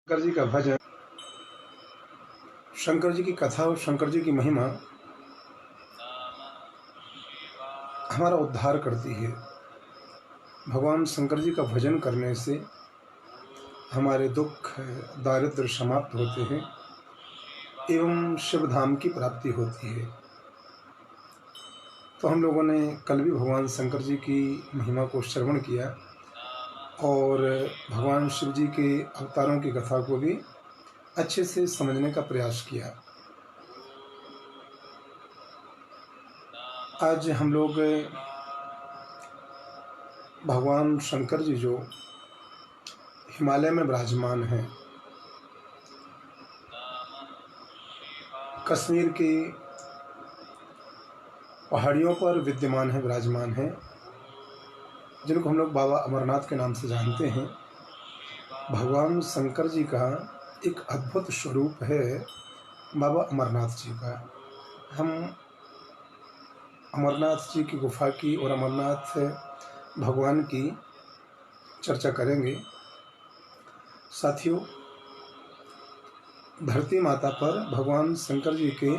शंकर जी का भजन, शंकर जी की कथा और शंकर जी की महिमा हमारा उद्धार करती है। भगवान शंकर जी का भजन करने से हमारे दुख दारिद्र समाप्त होते हैं एवं शिव धाम की प्राप्ति होती है। तो हम लोगों ने कल भी भगवान शंकर जी की महिमा को श्रवण किया और भगवान शिव जी के अवतारों की कथा को भी अच्छे से समझने का प्रयास किया। आज हम लोग भगवान शंकर जी जो हिमालय में विराजमान हैं, कश्मीर की पहाड़ियों पर विद्यमान है, विराजमान हैं, जिनको हम लोग बाबा अमरनाथ के नाम से जानते हैं। भगवान शंकर जी का एक अद्भुत स्वरूप है बाबा अमरनाथ जी का। हम अमरनाथ जी की गुफा की और अमरनाथ भगवान की चर्चा करेंगे। साथियों, धरती माता पर भगवान शंकर जी के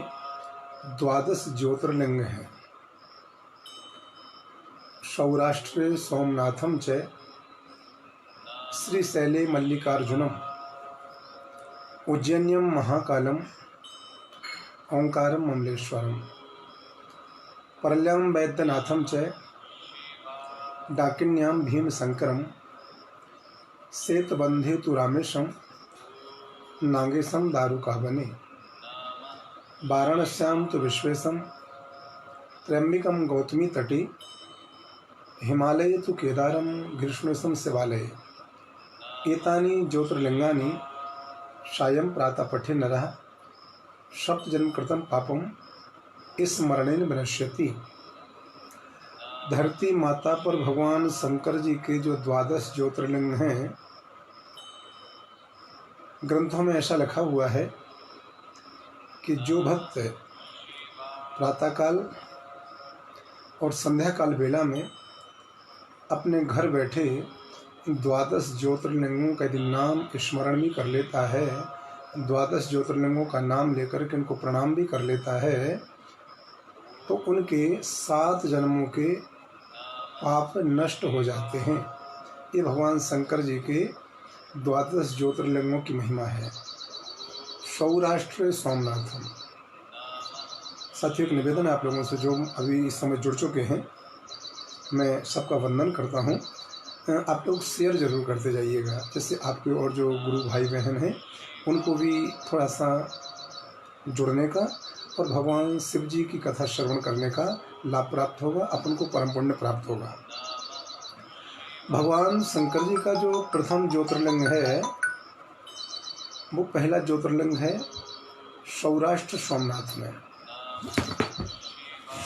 12 ज्योतिर्लिंग हैं। सौराष्ट्रे सोमनाथम च श्रीशैले मल्लिकार्जुनम उज्जैन्यम महाकालम ओंकारम ममलेश्वरम। परल्यां वैद्यनाथं च डाकिन्यां भीमशंकरं सेतुबंधे तु रामेशं नागेशं दारुकावने वाराणस्यां तु विश्वेशं त्र्यंबिकं गौतमी तटे हिमालये तु केदारं ग्रीष्मेशं शिवालये एतानि ज्योतिर्लिंगानि सायं प्रातः पठे नरः सप्तजन्म कृतं पापम स्मरणेन विनश्यति। धरती माता पर भगवान शंकर जी के जो 12 ज्योतिर्लिंग हैं, ग्रंथों में ऐसा लिखा हुआ है कि जो भक्त प्रातःकाल और संध्या काल वेला में अपने घर बैठे 12 ज्योतिर्लिंगों का यदि नाम स्मरण भी कर लेता है, 12 ज्योतिर्लिंगों का नाम लेकर के उनको प्रणाम भी कर लेता है, तो उनके 7 जन्मों के पाप नष्ट हो जाते हैं। ये भगवान शंकर जी के 12 ज्योतिर्लिंगों की महिमा है। सौराष्ट्र सोमनाथम। साथियों, एक निवेदन है आप लोगों से जो अभी इस समय जुड़ चुके हैं, मैं सबका वंदन करता हूँ। आप लोग शेयर जरूर करते जाइएगा, जिससे आपके और जो गुरु भाई बहन हैं उनको भी थोड़ा सा जुड़ने का और भगवान शिव जी की कथा श्रवण करने का लाभ प्राप्त होगा, अपन को परम पुण्य प्राप्त होगा। भगवान शंकर जी का जो प्रथम ज्योतिर्लिंग है, वो पहला ज्योतिर्लिंग है सौराष्ट्र सोमनाथ में।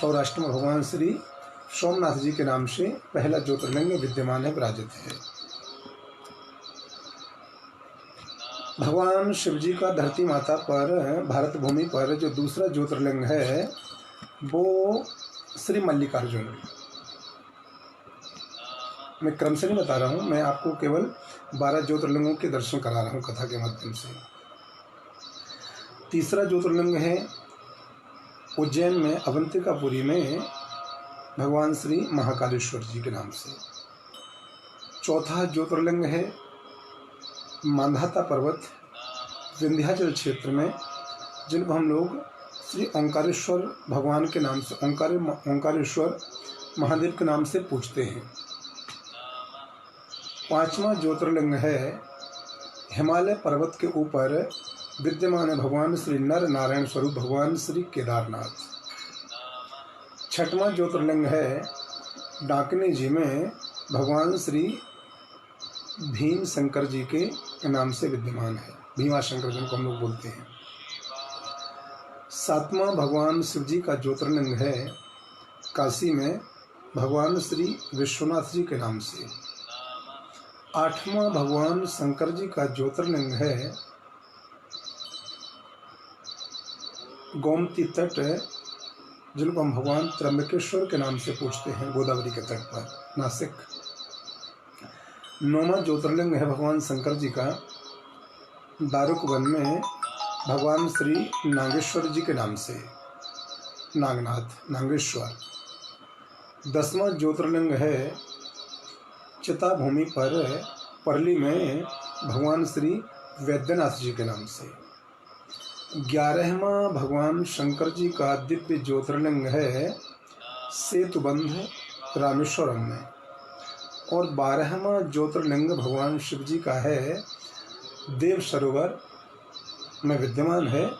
सौराष्ट्र में भगवान श्री सोमनाथ जी के नाम से पहला ज्योतिर्लिंग विद्यमान है, विराजित है। भगवान शिव जी का धरती माता पर, भारत भूमि पर जो दूसरा ज्योतिर्लिंग है वो श्री मल्लिकार्जुन। मैं क्रम से नहीं बता रहा हूँ, मैं आपको केवल 12 ज्योतिर्लिंगों के दर्शन करा रहा हूँ कथा के माध्यम से। तीसरा ज्योतिर्लिंग है उज्जैन में अवंतिकापुरी में भगवान श्री महाकालेश्वर जी के नाम से। चौथा ज्योतिर्लिंग है मांधाता पर्वत विंध्याचल क्षेत्र में, जिनको हम लोग श्री ओंकारेश्वर भगवान के नाम से, ओंकारेश्वर महादेव के नाम से पूजते हैं। पांचवा ज्योतिर्लिंग है हिमालय पर्वत के ऊपर विद्यमान है भगवान श्री नर नारायण स्वरूप भगवान श्री केदारनाथ। छठवां ज्योतिर्लिंग है डाकिनी जी में भगवान श्री भीम शंकर जी के नाम से विद्यमान है, भीमा शंकर जिनको हम लोग बोलते हैं। सातवां भगवान शिव जी का ज्योतिर्लिंग है काशी में भगवान श्री विश्वनाथ जी के नाम से। आठवां भगवान शंकर जी का ज्योतिर्लिंग है गोमती तट, जिनको हम भगवान त्र्यंबकेश्वर के नाम से पूछते हैं, गोदावरी के तट पर, नासिक। नौवां ज्योतिर्लिंग है भगवान शंकर जी का दारुक वन में भगवान श्री नागेश्वर जी के नाम से, नागनाथ नागेश्वर। 10वां ज्योतिर्लिंग है चिता भूमि पर परली में भगवान श्री वैद्यनाथ जी के नाम से। 11वां भगवान शंकर जी का दिव्य ज्योतिर्लिंग है सेतुबंध रामेश्वरम में। और 12वां ज्योतिर्लिंग भगवान शिव जी का है देव सरोवर में विद्यमान है,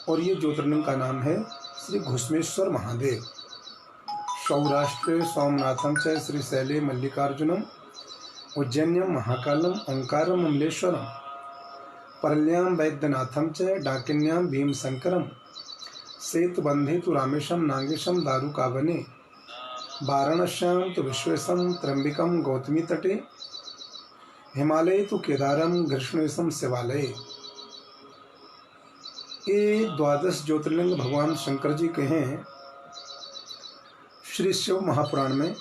और ये ज्योतिर्लिंग का नाम है श्री घुष्मेश्वर महादेव। सौराष्ट्र सोमनाथम च श्रीशैले मल्लिकार्जुनम उज्जैन्यम महाकालम ओंकारम अमलेश्वरम परल्यां वैद्यनाथम च डाकिन्यां भीमशंकरम सेतुबंधे तु रामेशम नागेशम दारुकावने वाराणस्यां तु विश्वेशम त्र्यंबिकम गौतमी तटे हिमालय तु केदारम ग्रीष्मेशम शिवालय। ये 12 ज्योतिर्लिंग भगवान शंकर जी के हैं। श्री शिव महापुराण में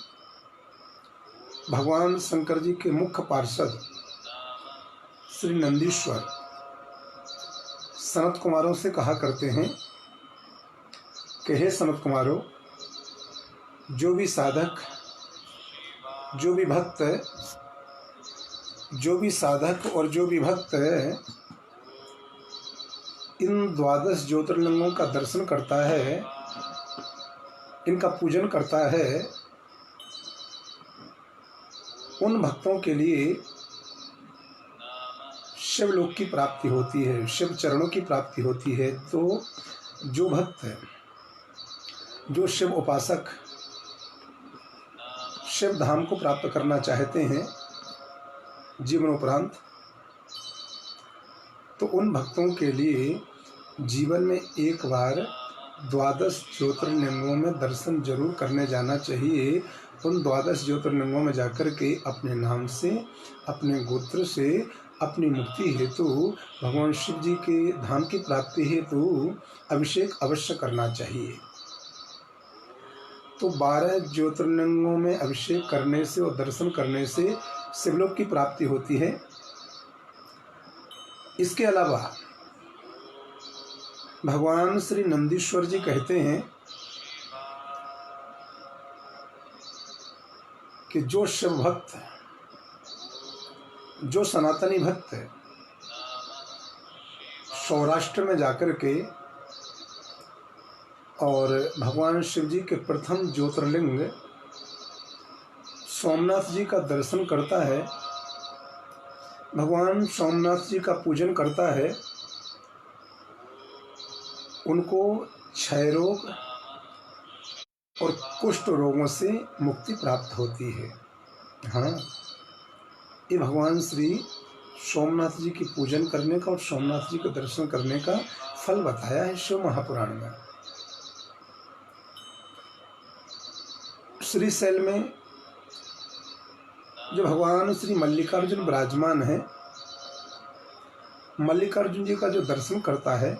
भगवान शंकर जी के मुख्य पार्षद श्री नंदीश्वर सनत कुमारों से कहा करते हैं कि हे सनत कुमारों, जो भी साधक, जो भी भक्त और जो भी भक्त इन 12 ज्योतिर्लिंगों का दर्शन करता है, इनका पूजन करता है, उन भक्तों के लिए शिवलोक की प्राप्ति होती है, शिव चरणों की प्राप्ति होती है। तो जो भक्त, जो शिव उपासक शिव धाम को प्राप्त करना चाहते हैं जीवनोपरांत, तो उन भक्तों के लिए जीवन में एक बार 12 ज्योतिर्लिंगों में दर्शन जरूर करने जाना चाहिए। उन 12 ज्योतिर्लिंगों में जाकर के अपने नाम से, अपने गोत्र से, अपनी मुक्ति हेतु, भगवान शिव जी के धाम की प्राप्ति हेतु अभिषेक अवश्य करना चाहिए। तो 12 ज्योतिर्लिंगों में अभिषेक करने से और दर्शन करने से शिवलोक की प्राप्ति होती है। इसके अलावा भगवान श्री नंदीश्वर जी कहते हैं कि जो शिव भक्त, जो सनातनी भक्त सौराष्ट्र में जाकर के और भगवान शिव जी के प्रथम ज्योतिर्लिंग सोमनाथ जी का दर्शन करता है, भगवान सोमनाथ जी का पूजन करता है, उनको क्षय रोग और कुष्ठ रोगों से मुक्ति प्राप्त होती है। हाँ, ये भगवान श्री सोमनाथ जी की पूजन करने का और सोमनाथ जी के दर्शन करने का फल बताया है शिव महापुराण में। श्रीशैल में जो भगवान श्री मल्लिकार्जुन विराजमान है, मल्लिकार्जुन जी का जो दर्शन करता है,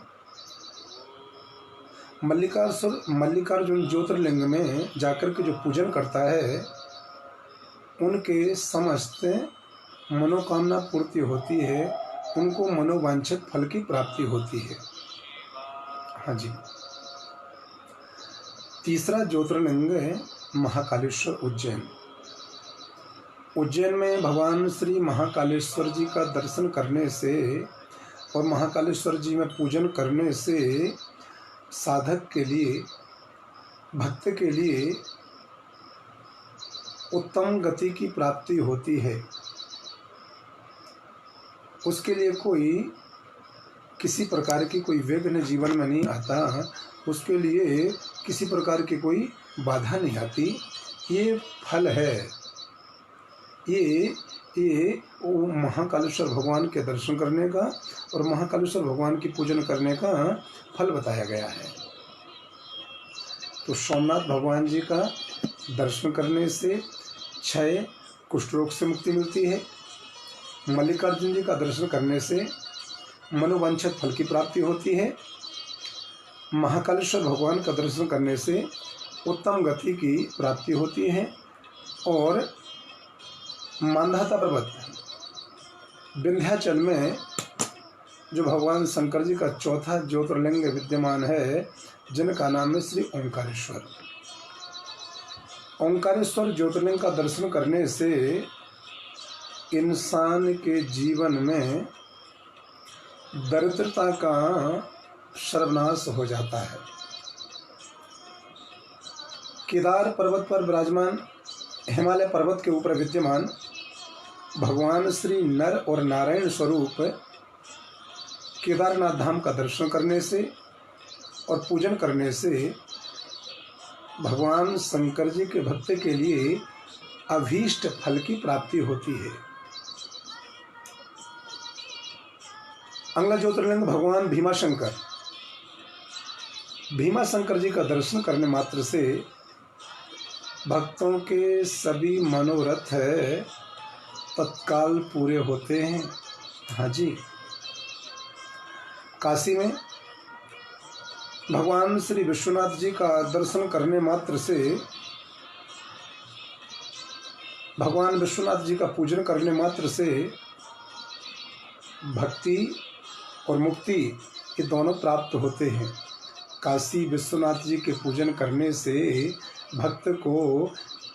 मल्लिकार्जुन ज्योतिर्लिंग में जाकर के जो पूजन करता है, उनके समस्त मनोकामना पूर्ति होती है, उनको मनोवांछित फल की प्राप्ति होती है। हाँ जी। तीसरा ज्योतिर्लिंग है महाकालेश्वर उज्जैन। उज्जैन में भगवान श्री महाकालेश्वर जी का दर्शन करने से और महाकालेश्वर जी में पूजन करने से साधक के लिए, भक्त के लिए उत्तम गति की प्राप्ति होती है। उसके लिए कोई किसी प्रकार की कोई विघ्न जीवन में नहीं आता, उसके लिए किसी प्रकार की कोई बाधा नहीं आती। ये फल है, ये वो महाकालेश्वर भगवान के दर्शन करने का और महाकालेश्वर भगवान की पूजन करने का फल बताया गया है। तो सोमनाथ भगवान जी का दर्शन करने से क्षय कुष्ठ रोग से मुक्ति मिलती है। मल्लिकार्जुन जी का दर्शन करने से मनोवांछित फल की प्राप्ति होती है। महाकालेश्वर भगवान का दर्शन करने से उत्तम गति की प्राप्ति होती है। और मांधाता पर्वत विंध्याचल में जो भगवान शंकर जी का चौथा ज्योतिर्लिंग विद्यमान है, जिनका नाम है श्री ओंकारेश्वर। ओंकारेश्वर ज्योतिर्लिंग का दर्शन करने से इंसान के जीवन में दरिद्रता का सर्वनाश हो जाता है। केदार पर्वत पर विराजमान, हिमालय पर्वत के ऊपर विद्यमान भगवान श्री नर और नारायण स्वरूप केदारनाथ धाम का दर्शन करने से और पूजन करने से भगवान शंकर जी के भक्त के लिए अभीष्ट फल की प्राप्ति होती है। अगला ज्योतिर्लिंग भगवान भीमाशंकर। भीमाशंकर जी का दर्शन करने मात्र से भक्तों के सभी मनोरथ तत्काल पूरे होते हैं। हाँ जी। काशी में भगवान श्री विश्वनाथ जी का दर्शन करने मात्र से, भगवान विश्वनाथ जी का पूजन करने मात्र से भक्ति और मुक्ति ये दोनों प्राप्त होते हैं। काशी विश्वनाथ जी के पूजन करने से भक्त को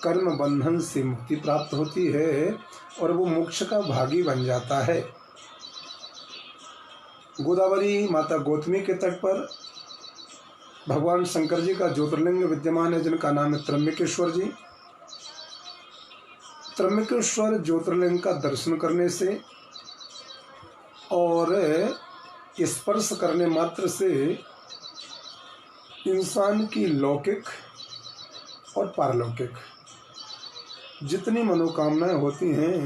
कर्म बंधन से मुक्ति प्राप्त होती है और वो मोक्ष का भागी बन जाता है। गोदावरी माता गौतमी के तट पर भगवान शंकर जी का ज्योतिर्लिंग विद्यमान है जिनका नाम है त्र्यंबकेश्वर जी। त्र्यंबकेश्वर ज्योतिर्लिंग का दर्शन करने से और स्पर्श करने मात्र से इंसान की लौकिक और पारलौकिक जितनी मनोकामनाएं होती हैं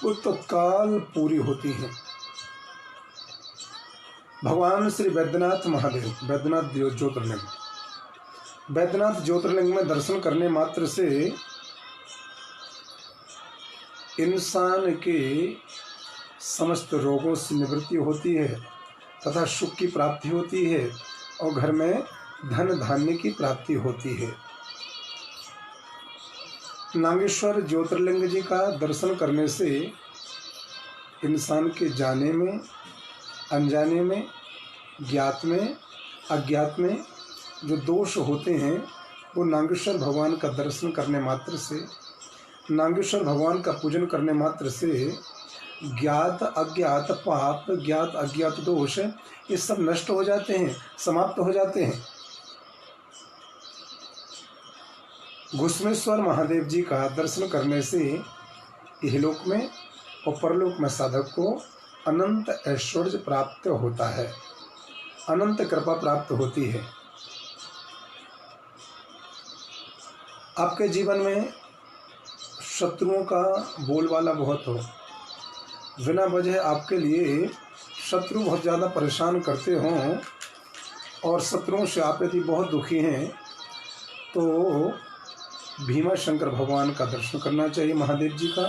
वो तत्काल पूरी होती हैं। भगवान श्री वैद्यनाथ महादेव वैद्यनाथ ज्योतिर्लिंग में दर्शन करने मात्र से इंसान के समस्त रोगों से निवृत्ति होती है तथा सुख की प्राप्ति होती है और घर में धन धान्य की प्राप्ति होती है। नागेश्वर ज्योतिर्लिंग जी का दर्शन करने से इंसान के जाने में, अनजाने में, ज्ञात में, अज्ञात में जो दोष होते हैं वो नागेश्वर भगवान का दर्शन करने मात्र से, नागेश्वर भगवान का पूजन करने मात्र से ज्ञात अज्ञात पाप, ज्ञात अज्ञात दोष ये सब नष्ट हो जाते हैं, समाप्त हो जाते हैं। घुसमेश्वर महादेव जी का दर्शन करने से इहलोक में और परलोक में साधक को अनंत ऐश्वर्य प्राप्त होता है, अनंत कृपा प्राप्त होती है। आपके जीवन में शत्रुओं का बोलबाला बहुत हो, बिना वजह आपके लिए शत्रु बहुत ज़्यादा परेशान करते हों और शत्रुओं से आप यदि बहुत दुखी हैं तो भीमा शंकर भगवान का दर्शन करना चाहिए महादेव जी का।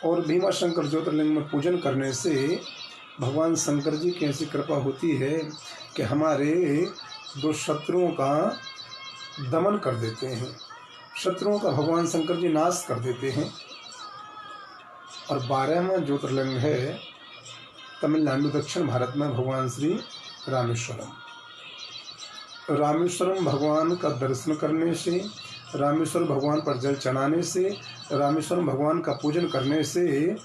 और भीमा शंकर ज्योतिर्लिंग में पूजन करने से भगवान शंकर जी की ऐसी कृपा होती है कि हमारे दो शत्रुओं का दमन कर देते हैं, शत्रुओं का भगवान शंकर जी नाश कर देते हैं। और 12वां ज्योतिर्लिंग है तमिलनाडु दक्षिण भारत में भगवान श्री रामेश्वरम। रामेश्वरम भगवान का दर्शन करने से, रामेश्वर भगवान पर जल चढ़ाने से, रामेश्वर भगवान का पूजन करने से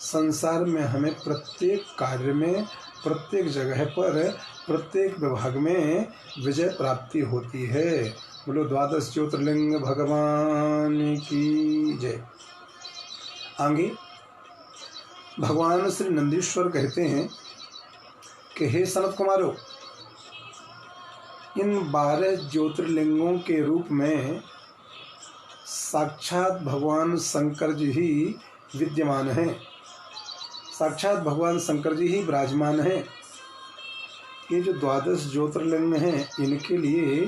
संसार में हमें प्रत्येक कार्य में, प्रत्येक जगह पर, प्रत्येक विभाग में विजय प्राप्ति होती है। बोलो द्वादश ज्योतिर्लिंग भगवान की जय। आगे भगवान श्री नंदीश्वर कहते हैं कि हे सनत कुमारों, इन 12 ज्योतिर्लिंगों के रूप में साक्षात भगवान शंकर जी ही विद्यमान हैं, साक्षात भगवान शंकर जी ही विराजमान हैं। ये जो 12 ज्योतिर्लिंग हैं इनके लिए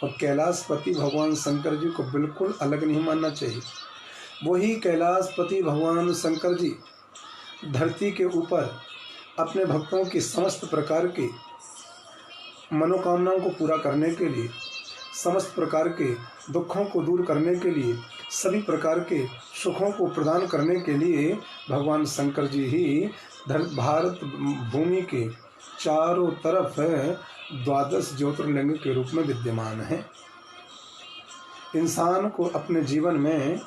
और कैलाशपति भगवान शंकर जी को बिल्कुल अलग नहीं मानना चाहिए। वही कैलाशपति भगवान शंकर जी धरती के ऊपर अपने भक्तों की समस्त प्रकार की मनोकामनाओं को पूरा करने के लिए, समस्त प्रकार के दुखों को दूर करने के लिए, सभी प्रकार के सुखों को प्रदान करने के लिए भगवान शंकर जी ही भारत भूमि के चारों तरफ 12 ज्योतिर्लिंग के रूप में विद्यमान हैं। इंसान को अपने जीवन में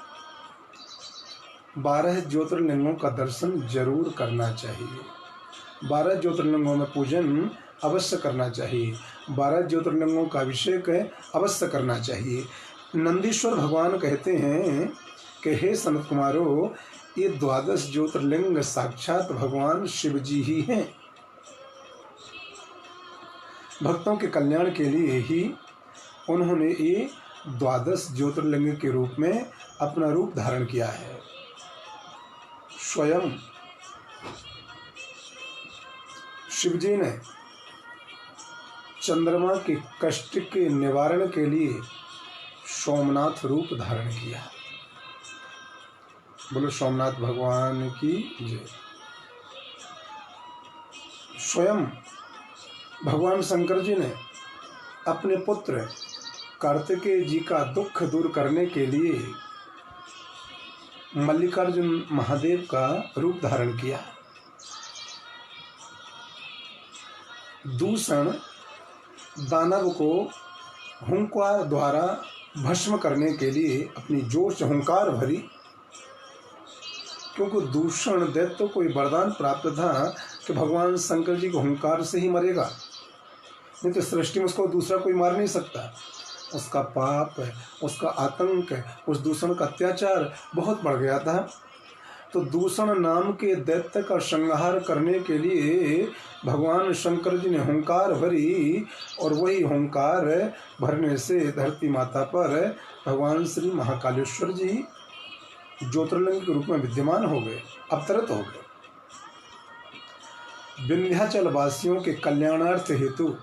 12 ज्योतिर्लिंगों का दर्शन जरूर करना चाहिए, 12 ज्योतिर्लिंगों में पूजन अवश्य करना चाहिए, 12 ज्योतिर्लिंगों का अभिषेक अवश्य करना चाहिए। नंदीश्वर भगवान कहते हैं कि हे सनत कुमारों, ये 12 ज्योतिर्लिंग साक्षात भगवान शिव जी ही हैं। भक्तों के कल्याण के लिए ही उन्होंने ये 12 ज्योतिर्लिंग के रूप में अपना रूप धारण किया है। स्वयं शिवजी ने चंद्रमा के कष्ट के निवारण के लिए सोमनाथ रूप धारण किया। बोलो सोमनाथ भगवान की जय। स्वयं भगवान शंकर जी ने अपने पुत्र कार्तिकेय जी का दुख दूर करने के लिए मल्लिकार्जुन महादेव का रूप धारण किया। दूषण दानव को हुंकार द्वारा भस्म करने के लिए अपनी जोश हुंकार भरी, क्योंकि दूषण दैत्य को वरदान प्राप्त था कि भगवान शंकर जी को हुंकार से ही मरेगा। नहीं तो सृष्टि में उसको दूसरा कोई मार नहीं सकता। उसका पाप है, उसका आतंक है, उस दूषण का अत्याचार बहुत बढ़ गया था। तो दूषण नाम के दैत्य का संहार करने के लिए भगवान शंकर जी ने हुंकार भरी, और वही हुंकार भरने से धरती माता पर भगवान श्री महाकालेश्वर जी ज्योतिर्लिंग के रूप में विद्यमान हो गए, अवतरित हो गए। विंध्याचल वासियों के कल्याणार्थ हेतु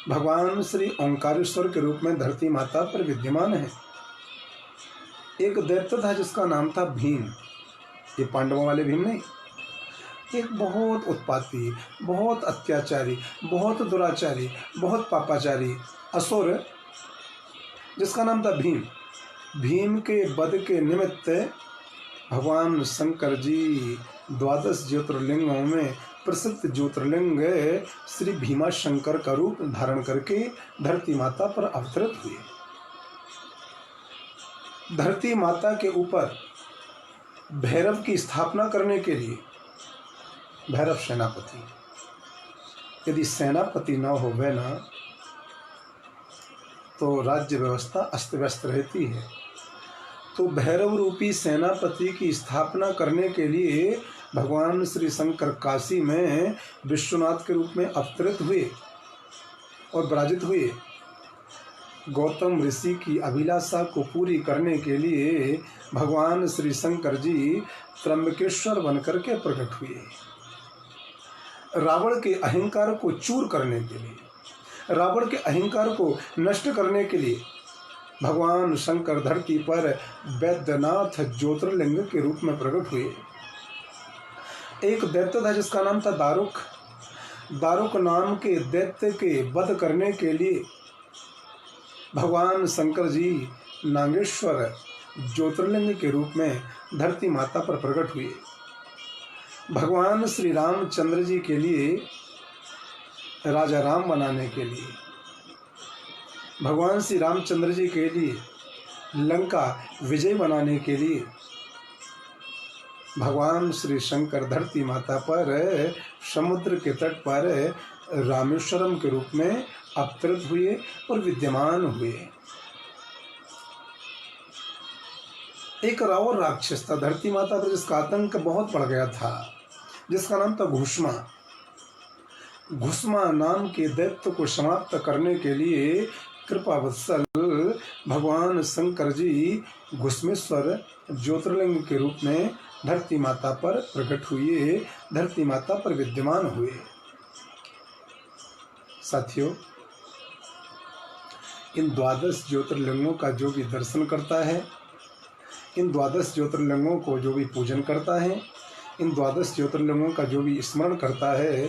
भगवान श्री ओंकारेश्वर के रूप में धरती माता पर विद्यमान है। एक दैत्य था जिसका नाम था भीम। ये पांडवों वाले भीम नहीं, एक बहुत उत्पाती, बहुत अत्याचारी, बहुत दुराचारी, बहुत पापाचारी असुर जिसका नाम था भीम। भीम के वध के निमित्त भगवान शंकर जी 12 ज्योतिर्लिंगों में प्रसिद्ध ज्योतिर्लिंग श्री भीमा शंकर का रूप धारण करके धरती माता पर अवतरित हुए। धरती माता के ऊपर भैरव की स्थापना करने के लिए भैरव सेनापति, यदि सेनापति न होवे ना तो राज्य व्यवस्था अस्त व्यस्त रहती है। तो भैरव रूपी सेनापति की स्थापना करने के लिए भगवान श्री शंकर काशी में विश्वनाथ के रूप में अवतरित हुए और विराजित हुए। गौतम ऋषि की अभिलाषा को पूरी करने के लिए भगवान श्री शंकर जी त्र्यंबकेश्वर बनकर के प्रकट हुए। रावण के अहंकार को चूर करने के लिए, रावण के अहंकार को नष्ट करने के लिए भगवान शंकर धरती पर वैद्यनाथ ज्योतिर्लिंग के रूप में प्रकट हुए। एक दैत्य था जिसका नाम था दारुक। दारुक नाम के दैत्य के वध करने के लिए भगवान शंकर जी नागेश्वर ज्योतिर्लिंग के रूप में धरती माता पर प्रकट हुए। भगवान श्री रामचंद्र जी के लिए, राजा राम बनाने के लिए, भगवान श्री रामचंद्र जी के लिए लंका विजय बनाने के लिए भगवान श्री शंकर धरती माता पर समुद्र के तट पर रामेश्वरम के रूप में अवतरित हुए और विद्यमान हुए। एक रावण राक्षस था धरती माता पर जिसका आतंक बहुत बढ़ गया था, जिसका नाम था घुष्मा। घुष्मा नाम के दैत्य को समाप्त करने के लिए कृपावत्सल भगवान शंकर जी घुष्मेश्वर ज्योतिर्लिंग के रूप में धरती माता पर प्रकट हुए, धरती माता पर विद्यमान हुए। साथियों, इन 12 ज्योतिर्लिंगों का जो भी दर्शन करता है, इन 12 ज्योतिर्लिंगों को जो भी पूजन करता है, इन 12 ज्योतिर्लिंगों का जो भी स्मरण करता है,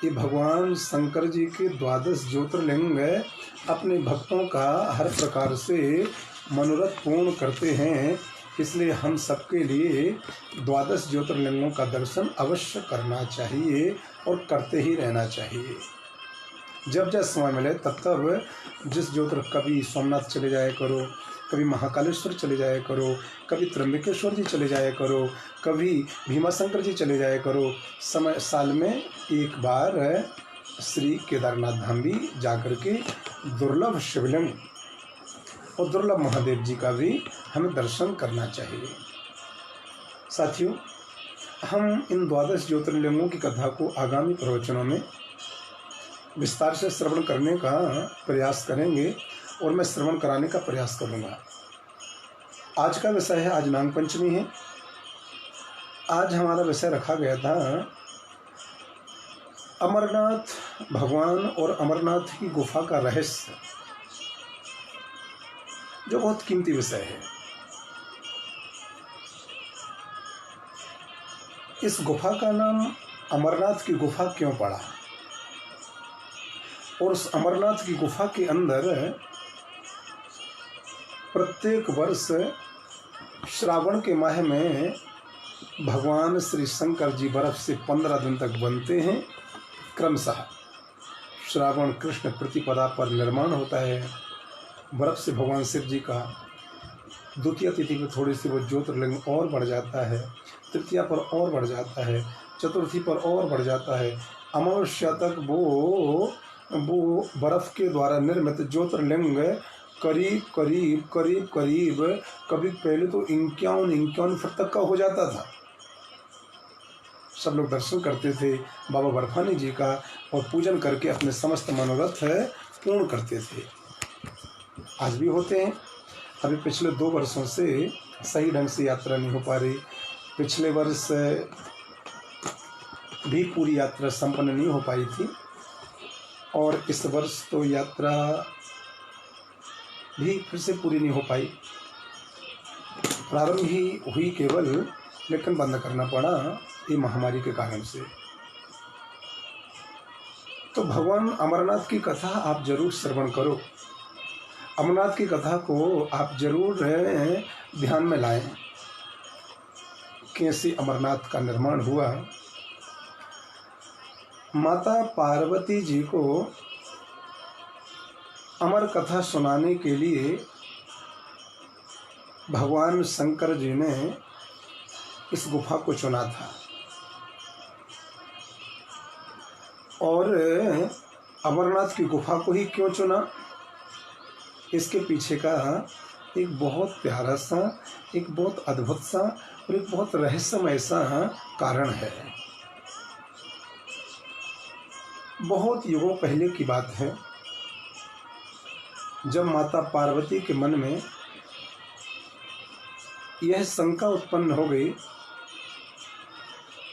ये भगवान शंकर जी के 12 ज्योतिर्लिंग अपने भक्तों का हर प्रकार से मनोरथ पूर्ण करते हैं। इसलिए हम सबके लिए 12 ज्योतिर्लिंगों का दर्शन अवश्य करना चाहिए और करते ही रहना चाहिए। जब जब समय मिले तब तब जिस कभी सोमनाथ चले जाया करो, कभी महाकालेश्वर चले जाया करो, कभी त्र्यंबकेश्वर जी चले जाया करो, कभी भीमाशंकर जी चले जाया करो। समय साल में एक बार श्री केदारनाथ धाम भी जाकर के दुर्लभ शिवलिंग और दुर्लभ महादेव जी का भी हमें दर्शन करना चाहिए। साथियों, हम इन 12 ज्योतिर्लिंगों की कथा को आगामी प्रवचनों में विस्तार से श्रवण करने का प्रयास करेंगे और मैं श्रवण कराने का प्रयास करूंगा। आज का विषय है, आज नाग पंचमी है। आज हमारा विषय रखा गया था अमरनाथ भगवान और अमरनाथ की गुफा का रहस्य, जो बहुत कीमती विषय है। इस गुफा का नाम अमरनाथ की गुफा क्यों पड़ा, और उस अमरनाथ की गुफा के अंदर प्रत्येक वर्ष श्रावण के माह में भगवान श्री शंकर जी बर्फ से 15 दिन तक बनते हैं। क्रमशः श्रावण कृष्ण प्रतिपदा पर निर्माण होता है। बर्फ से भगवान शिव जी का द्वितीय तिथि पर थोड़ी सी वो ज्योतिर्लिंग और बढ़ जाता है, तृतीया पर और बढ़ जाता है, चतुर्थी पर और बढ़ जाता है, अमावस्या तक वो बर्फ के द्वारा निर्मित ज्योतिर्लिंग करीब करीब करीब करीब कभी पहले तो 51 फुट तक का हो जाता था। सब लोग दर्शन करते थे बाबा बर्फानी जी का और पूजन करके अपने समस्त मनोरथ पूर्ण करते थे। आज भी होते हैं। अभी पिछले 2 वर्षों से सही ढंग से यात्रा नहीं हो पा रही। पिछले वर्ष भी पूरी यात्रा संपन्न नहीं हो पाई थी और इस वर्ष तो यात्रा भी फिर से पूरी नहीं हो पाई। प्रारंभ ही हुई केवल, लेकिन बंद करना पड़ा ये महामारी के कारण से। तो भगवान अमरनाथ की कथा आप जरूर श्रवण करो। अमरनाथ की कथा को आप जरूर ध्यान में लाएं। कैसे अमरनाथ का निर्माण हुआ। माता पार्वती जी को अमर कथा सुनाने के लिए भगवान शंकर जी ने इस गुफा को चुना था। और अमरनाथ की गुफा को ही क्यों चुना, इसके पीछे का एक बहुत प्यारा सा, एक बहुत अद्भुत सा और एक बहुत रहस्यमय सा कारण है। बहुत युगों पहले की बात है, जब माता पार्वती के मन में यह शंका उत्पन्न हो गई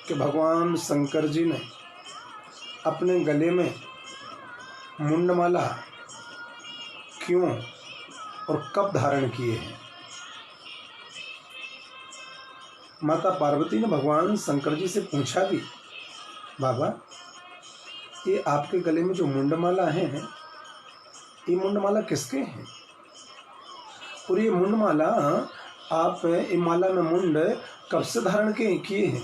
कि भगवान शंकर जी ने अपने गले में मुंडमाला क्यों और कब धारण किए हैं। माता पार्वती ने भगवान शंकर जी से पूछा भी, बाबा ये आपके गले में जो मुंडमाला है, ये मुंडमाला किसके हैं? और ये मुंडमाला आप ये माला में मुंड कब से धारण किए हैं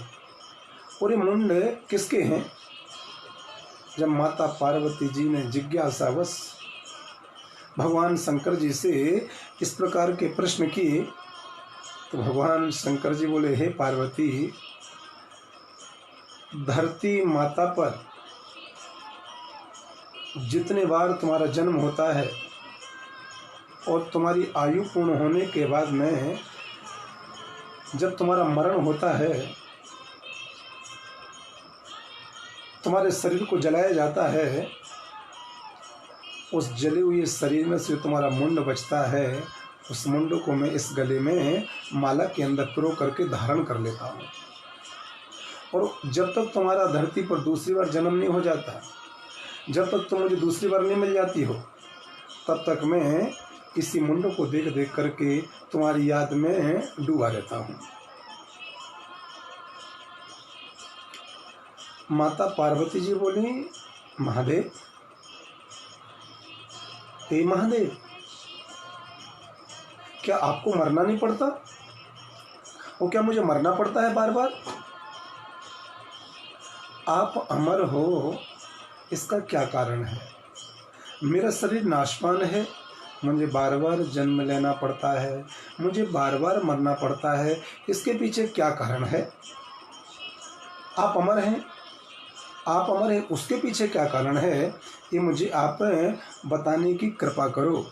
और ये मुंड किसके हैं? जब माता पार्वती जी ने जिज्ञासावश भगवान शंकर जी से इस प्रकार के प्रश्न किए तो भगवान शंकर जी बोले, हे पार्वती, धरती माता पर जितने बार तुम्हारा जन्म होता है और तुम्हारी आयु पूर्ण होने के बाद में जब तुम्हारा मरण होता है, तुम्हारे शरीर को जलाया जाता है, उस जले हुए शरीर में से तुम्हारा मुंड बचता है, उस मुंड को मैं इस गले में माला के अंदर पिरो करके धारण कर लेता हूँ। और जब तक तुम्हारा धरती पर दूसरी बार जन्म नहीं हो जाता, जब तक तुम मुझे दूसरी बार नहीं मिल जाती हो, तब तक मैं इसी मुंड को देख देख करके तुम्हारी याद में डूबा रहता हूँ। माता पार्वती जी बोली, महादेव, हे महादेव, क्या आपको मरना नहीं पड़ता? वो क्या मुझे मरना पड़ता है बार बार? आप अमर हो, इसका क्या कारण है? मेरा शरीर नाशवान है, मुझे बार बार जन्म लेना पड़ता है, मुझे बार बार मरना पड़ता है, इसके पीछे क्या कारण है? आप अमर हैं, आप अमर हैं, उसके पीछे क्या कारण है, ये मुझे आप बताने की कृपा करो।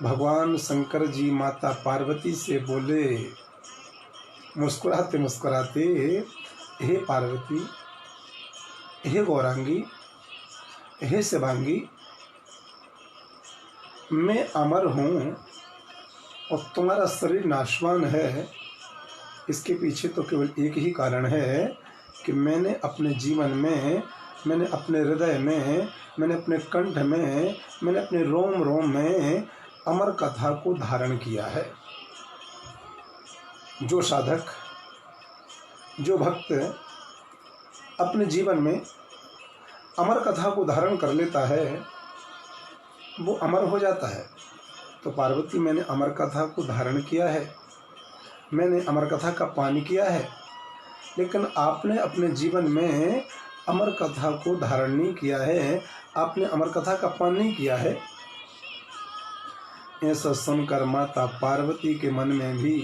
भगवान शंकर जी माता पार्वती से बोले, मुस्कुराते मुस्कुराते, हे पार्वती, हे गौरांगी, हे शिवांगी, मैं अमर हूँ और तुम्हारा शरीर नाशवान है। इसके पीछे तो केवल एक ही कारण है कि मैंने अपने जीवन में, मैंने अपने हृदय में, मैंने अपने कंठ में, मैंने अपने रोम रोम में अमर कथा को धारण किया है। जो साधक, जो भक्त अपने जीवन में अमर कथा को धारण कर लेता है, वो अमर हो जाता है। तो पार्वती, मैंने अमर कथा को धारण किया है, मैंने अमर कथा का पान किया है, लेकिन आपने अपने जीवन में अमर कथा को धारण नहीं किया है, आपने अमर कथा का पान नहीं किया है। ऐसा सुनकर माता पार्वती के मन में भी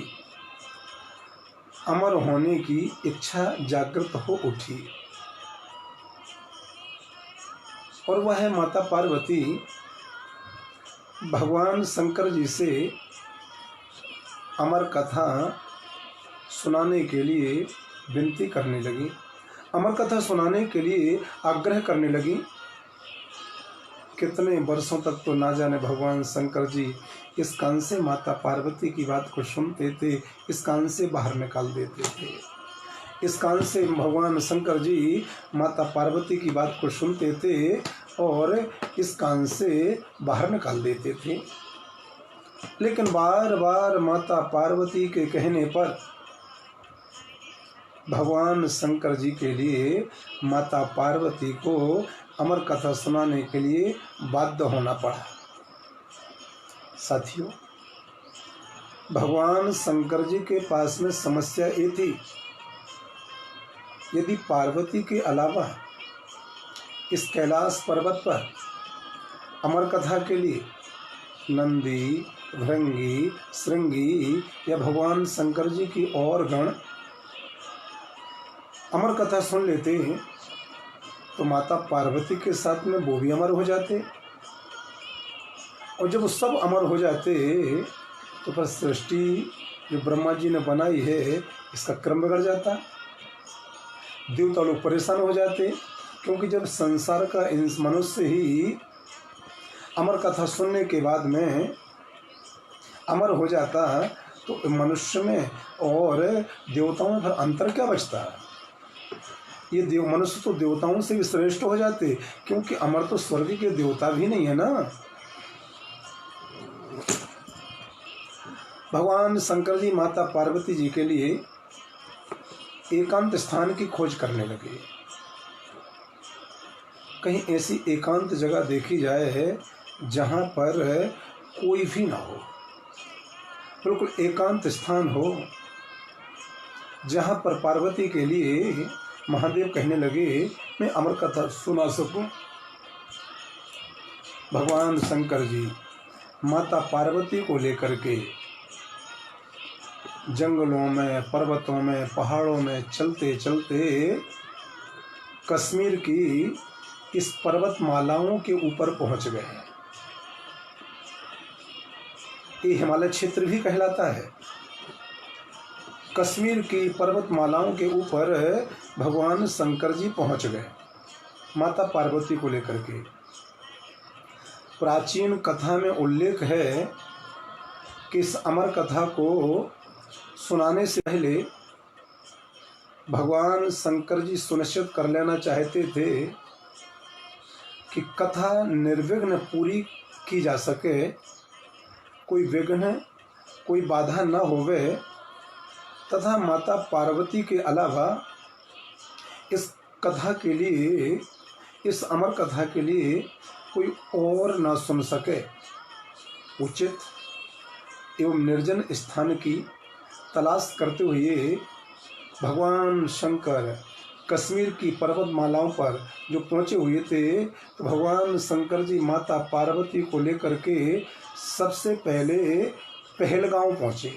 अमर होने की इच्छा जागृत हो उठी। और वह है माता पार्वती भगवान शंकर जी से अमर कथा सुनाने के लिए विनती करने लगी, अमर कथा सुनाने के लिए आग्रह करने लगी। कितने वर्षों तक तो ना जाने भगवान शंकर जी इस कान से माता पार्वती की बात को सुनते थे, इस कान से बाहर निकाल देते थे। इस कान से भगवान शंकर जी माता पार्वती की बात को सुनते थे और इस कान से बाहर निकाल देते थे। लेकिन बार बार माता पार्वती के कहने पर भगवान शंकर जी के लिए माता पार्वती को अमर कथा सुनाने के लिए बाध्य होना पड़ा। साथियों, भगवान शंकर जी के पास में समस्या ये थी, यदि पार्वती के अलावा इस कैलाश पर्वत पर अमर कथा के लिए नंदी, भृंगी, श्रृंगी या भगवान शंकर जी की और गण अमर कथा सुन लेते तो माता पार्वती के साथ में वो भी अमर हो जाते, और जब वो सब अमर हो जाते तो फिर सृष्टि जो ब्रह्मा जी ने बनाई है इसका क्रम बिगड़ जाता, देवता लोग परेशान हो जाते। क्योंकि जब संसार का मनुष्य ही अमर कथा सुनने के बाद में अमर हो जाता तो मनुष्य में और देवताओं में फिर अंतर क्या बचता। ये मनुष्य तो देवताओं से भी श्रेष्ठ हो जाते, क्योंकि अमर तो स्वर्ग के देवता भी नहीं है ना। भगवान शंकर जी माता पार्वती जी के लिए एकांत स्थान की खोज करने लगे। कहीं ऐसी एकांत जगह देखी जाए है जहाँ पर कोई भी ना हो, बिल्कुल एकांत स्थान हो, जहाँ पर पार्वती के लिए महादेव कहने लगे मैं अमर कथा सुना सकूं। भगवान शंकर जी माता पार्वती को लेकर के जंगलों में, पर्वतों में, पहाड़ों में चलते चलते कश्मीर की इस पर्वतमालाओं के ऊपर पहुंच गए। ये हिमालय क्षेत्र भी कहलाता है। कश्मीर की पर्वतमालाओं के ऊपर भगवान शंकर जी पहुंच गए माता पार्वती को लेकर के। प्राचीन कथा में उल्लेख है कि इस अमर कथा को सुनाने से पहले भगवान शंकर जी सुनिश्चित कर लेना चाहते थे कि कथा निर्विघ्न पूरी की जा सके, कोई विघ्न, कोई बाधा न होवे, तथा माता पार्वती के अलावा इस कथा के लिए, इस अमर कथा के लिए कोई और न सुन सके। उचित एवं निर्जन स्थान की तलाश करते हुए भगवान शंकर कश्मीर की पर्वतमालाओं पर जो पहुँचे हुए थे, तो भगवान शंकर जी माता पार्वती को लेकर के सबसे पहले पहलगांव पहुँचे।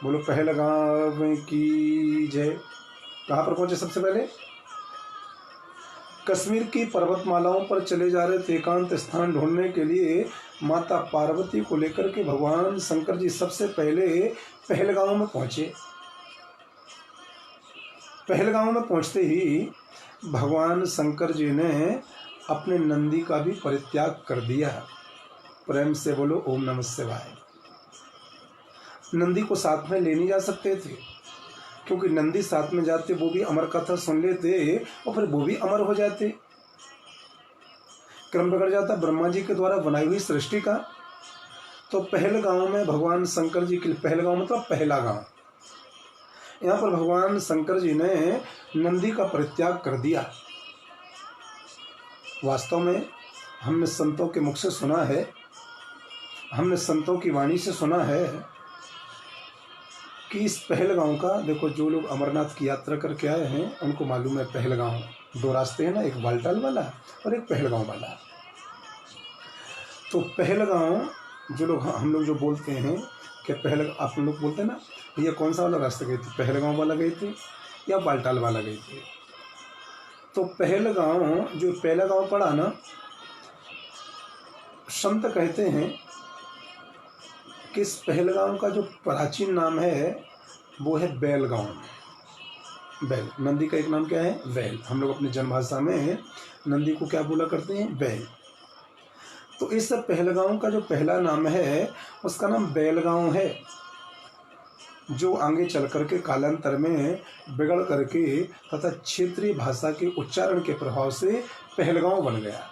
बोलो पहलगांव की जय। कहाँ पर पहुँचे सबसे पहले? कश्मीर की पर्वतमालाओं पर चले जा रहे थे एकांत स्थान ढूंढने के लिए। माता पार्वती को लेकर के भगवान शंकर जी सबसे पहले पहलगांव में पहुँचे। पहलगांव में पहुँचते ही भगवान शंकर जी ने अपने नंदी का भी परित्याग कर दिया। प्रेम से बोलो ओम नमः शिवाय। नंदी को साथ में ले नहीं जा सकते थे, क्योंकि नंदी साथ में जाते वो भी अमर कथा सुन लेते और फिर वो भी अमर हो जाते, क्रम बिगड़ जाता ब्रह्मा जी के द्वारा बनाई हुई सृष्टि का। तो पहलगांव में भगवान शंकर जी के, पहलगांव मतलब पहला गांव, यहाँ पर भगवान शंकर जी ने नंदी का परित्याग कर दिया। वास्तव में हमने संतों के मुख से सुना है, हमने संतों की वाणी से सुना है कि इस पहलगांव का, देखो जो लोग अमरनाथ की यात्रा करके आए हैं उनको मालूम है पहलगांव, दो रास्ते हैं ना, एक बालटाल वाला और एक पहलगांव वाला। तो पहलगांव जो लोग, हम लोग जो बोलते हैं कि आप लोग बोलते हैं ना भैया कौन सा वाला रास्ता गए थे, पहलगांव वाला गए थे या बालटाल वाला गए थे। तो पहलगांव, जो पहला गांव पड़ा ना, संत कहते हैं कि इस पहलगांव का जो प्राचीन नाम है वो है बैलगांव। बैल, नंदी का एक नाम क्या है? बैल। हम लोग अपनी जनभाषा में नंदी को क्या बोला करते हैं? बैल। तो इस पहलगांव का जो पहला नाम है उसका नाम बैलगांव है, जो आगे चल करके कालांतर में बिगड़ करके तथा क्षेत्रीय भाषा के उच्चारण के प्रभाव से पहलगांव बन गया।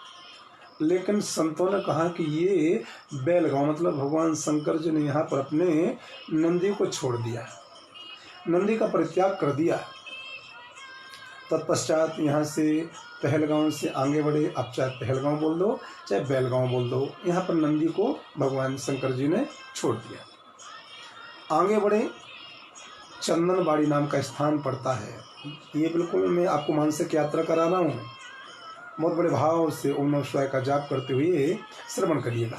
लेकिन संतों ने कहा कि ये बैलगांव, मतलब भगवान शंकर जी ने यहाँ पर अपने नंदी को छोड़ दिया, नंदी का परित्याग कर दिया। तत्पश्चात यहाँ से पहलगांव से आगे बढ़े, आप चाहे पहलगांव बोल दो चाहे बैलगांव बोल दो, यहाँ पर नंदी को भगवान शंकर जी ने छोड़ दिया। आगे बढ़े, चंदनबाड़ी नाम का स्थान पड़ता है। ये बिल्कुल मैं आपको मानसिक यात्रा करा रहा हूँ, बहुत बड़े भाव से ओम नमः शिवाय का जाप करते हुए श्रवण करिएगा।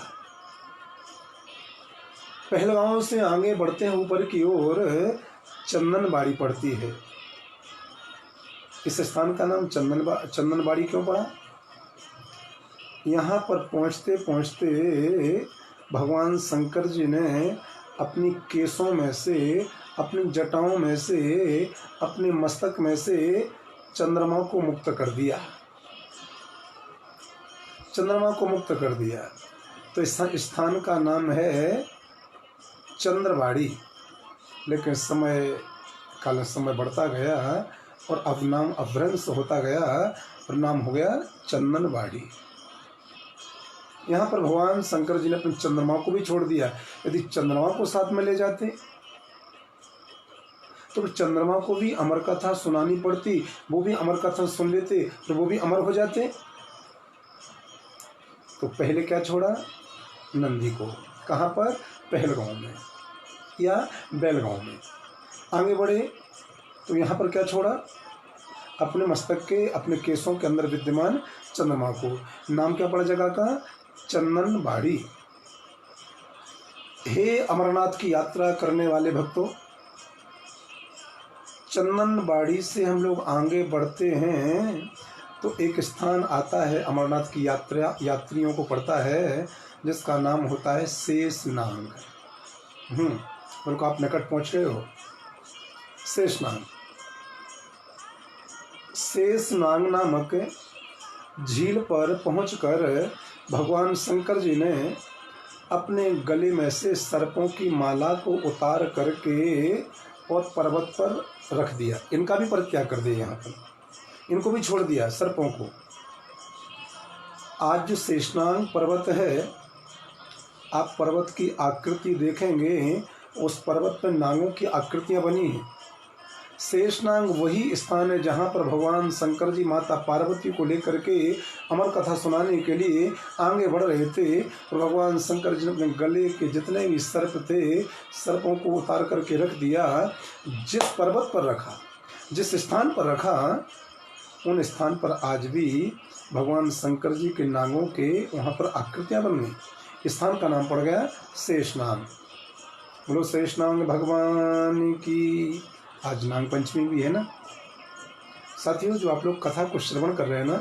पहलगांव से आगे बढ़ते हैं ऊपर की ओर चंदनबाड़ी पड़ती है। इस स्थान का नाम चंदनबाड़ी क्यों पड़ा? यहाँ पर पहुँचते पहुँचते भगवान शंकर जी ने अपनी केसों में से, अपनी जटाओं में से, अपने मस्तक में से चंद्रमा को मुक्त कर दिया, चंद्रमा को मुक्त कर दिया। तो इस स्थान का नाम है चंद्रबाड़ी। लेकिन समय बढ़ता गया और अब नाम अभ्रंश होता गया और नाम हो गया चंदनबाड़ी। यहाँ पर भगवान शंकर जी ने अपने चंद्रमा को भी छोड़ दिया। यदि चंद्रमा को साथ में ले जाते तो चंद्रमा को भी अमर कथा सुनानी पड़ती, वो भी अमर कथा सुन लेते तो वो भी अमर हो जाते। तो पहले क्या छोड़ा? नंदी को। कहाँ पर? पहलगांव में या बैलगांव में। आगे बढ़े तो यहाँ पर क्या छोड़ा? अपने मस्तक के, अपने केसों के अंदर विद्यमान चंद्रमा को। नाम क्या पड़ा जगह का? चंदनबाड़ी। हे अमरनाथ की यात्रा करने वाले भक्तों, चंदनबाड़ी से हम लोग आगे बढ़ते हैं तो एक स्थान आता है, अमरनाथ की यात्रियों को पड़ता है, जिसका नाम होता है शेषनाग। बिल्कुल आप निकट पहुंच गए हो। शेषनाग, शेषनाग नामक झील पर पहुंचकर भगवान शंकर जी ने अपने गले में से सर्पों की माला को उतार करके और पर्वत पर रख दिया। इनका भी परित्याग कर दिया, यहाँ पर इनको भी छोड़ दिया, सर्पों को। आज जो शेषनाग पर्वत है, आप पर्वत की आकृति देखेंगे, उस पर्वत पर नागों की आकृतियां बनी हैं। शेषनाग वही स्थान है जहाँ पर भगवान शंकर जी माता पार्वती को लेकर के अमर कथा सुनाने के लिए आगे बढ़ रहे थे। और भगवान शंकर जी ने अपने गले के जितने भी सर्प थे, सर्पों को उतार करके रख दिया। जिस पर्वत पर रखा, जिस स्थान पर रखा, उन स्थान पर आज भी भगवान शंकर जी के नागों के वहाँ पर आकृतियाँ बन गई। स्थान का नाम पड़ गया शेषनाग। बोलो शेषनाग भगवान की। आज नाग पंचमी भी है ना साथियों। जो आप लोग कथा को श्रवण कर रहे हैं ना,